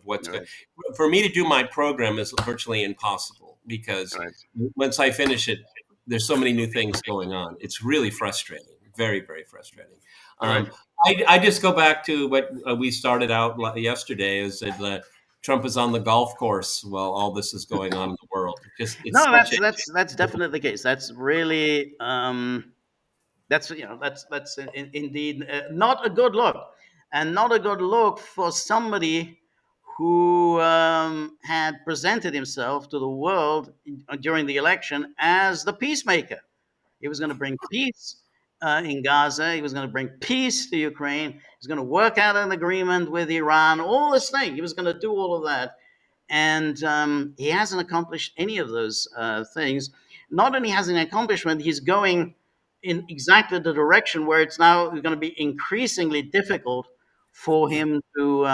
what's All good. right. For me to do my program is virtually impossible because All right. once I finish it, there's so many new things going on. It's really frustrating, very, very frustrating. All right. I just go back to what we started out yesterday is that Trump is on the golf course while all this is going on in the world. It's No, such a that's definitely the case. That's really that's indeed not a good look, and not a good look for somebody who had presented himself to the world during the election as the peacemaker. He was going to bring peace in Gaza. He was going to bring peace to Ukraine. He was going to work out an agreement with Iran. All this thing. He was going to do all of that, and he hasn't accomplished any of those things. Not only has he an accomplishment, he's going in exactly the direction where it's now going to be increasingly difficult for him to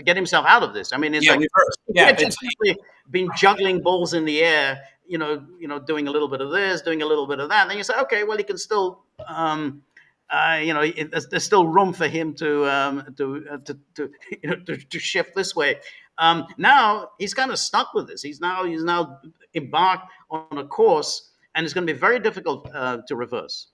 get himself out of this. I mean, it's like reverse. he Yeah, had just simply been juggling balls in the air, doing a little bit of this, doing a little bit of that. Then you say, okay, well, he can still, there's still room for him to shift this way. Now he's kind of stuck with this. He's now embarked on a course, and it's going to be very difficult to reverse.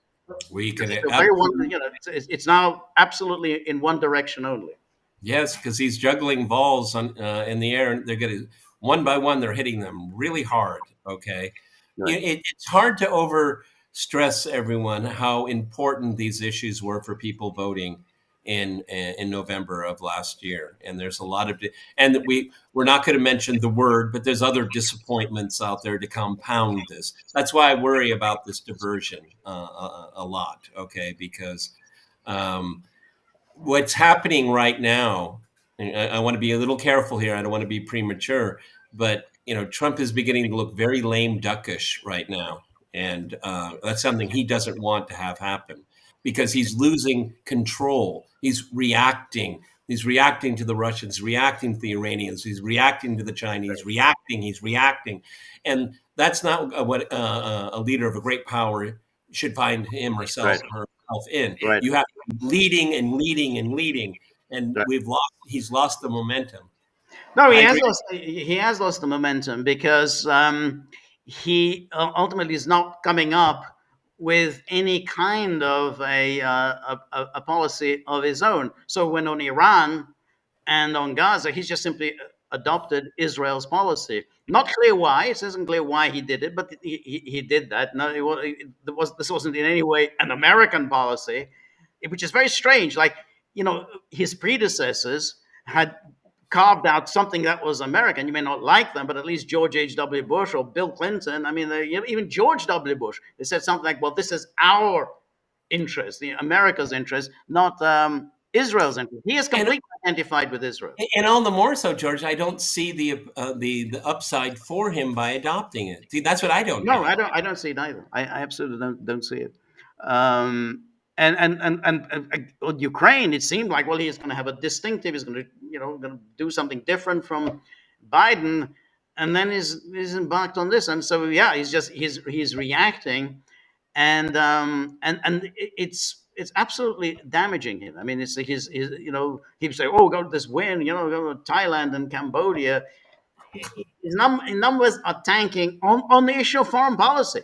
we can It's now absolutely in one direction only. yes, because he's juggling balls in the air, and they're getting one by one. They're hitting them really hard. Okay, Right. it's hard to over stress everyone how important these issues were for people voting in November of last year. And there's a lot of and we're not going to mention the word, but there's other disappointments out there to compound this. That's why I worry about this diversion a lot. Okay, because what's happening right now, and I want to be a little careful here. I don't want to be premature, but Trump is beginning to look very lame duckish right now, and that's something he doesn't want to have happen because he's losing control. He's reacting. He's reacting to the Russians, reacting to the Iranians. He's reacting to the Chinese. He's reacting, and that's not what a leader of a great power should find him or herself in. Right. You have to be leading and leading and leading, and Right. he's lost the momentum. No, I agree. he has lost the momentum because he ultimately is not coming up with any kind of a policy of his own. So when on Iran and on Gaza, he's just simply adopted Israel's policy. Not clear why. It isn't clear why he did it, but he did that. No, this wasn't in any way an American policy, which is very strange. Like, his predecessors had carved out something that was American. You may not like them, but at least George H.W. Bush or Bill Clinton, I mean, even George W. Bush, they said something like, well, this is our interest, America's interest, not Israel's interest. He is completely identified with Israel. And all the more so, George, I don't see the upside for him by adopting it. See, that's what I don't. No, I don't see it either. I absolutely don't see it. And Ukraine, it seemed like, well, he's going to have a distinctive. He's going to do something different from Biden, and then he's embarked on this. And so yeah, he's reacting, and it's absolutely damaging him. I mean, it's his he say, oh, go to this win, go to Thailand and Cambodia. His numbers are tanking on the issue of foreign policy.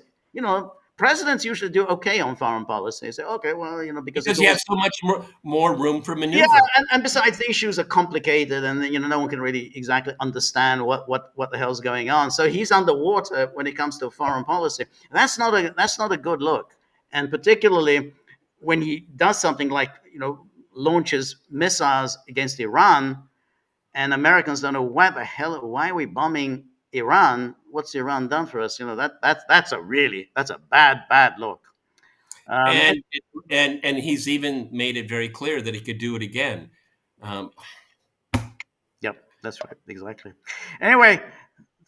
Presidents usually do okay on foreign policy. They say, okay, well, because you have so much more room for maneuver. Yeah, and besides, the issues are complicated, and no one can really exactly understand what the hell's going on. So he's underwater when it comes to foreign policy. That's not a good look, and particularly when he does something like launches missiles against Iran, and Americans don't know why are we bombing Iran? What's Iran done for us? That's a bad look. And he's even made it very clear that he could do it again. Yep, that's right, exactly. Anyway,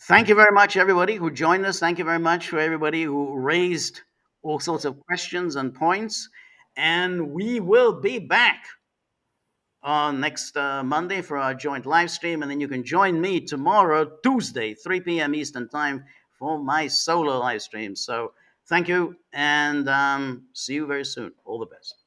thank you very much, everybody who joined us. Thank you very much for everybody who raised all sorts of questions and points. And we will be back on next Monday for our joint live stream. And then you can join me tomorrow, Tuesday, 3 p.m. Eastern Time, for my solo live stream. So thank you, and see you very soon. All the best.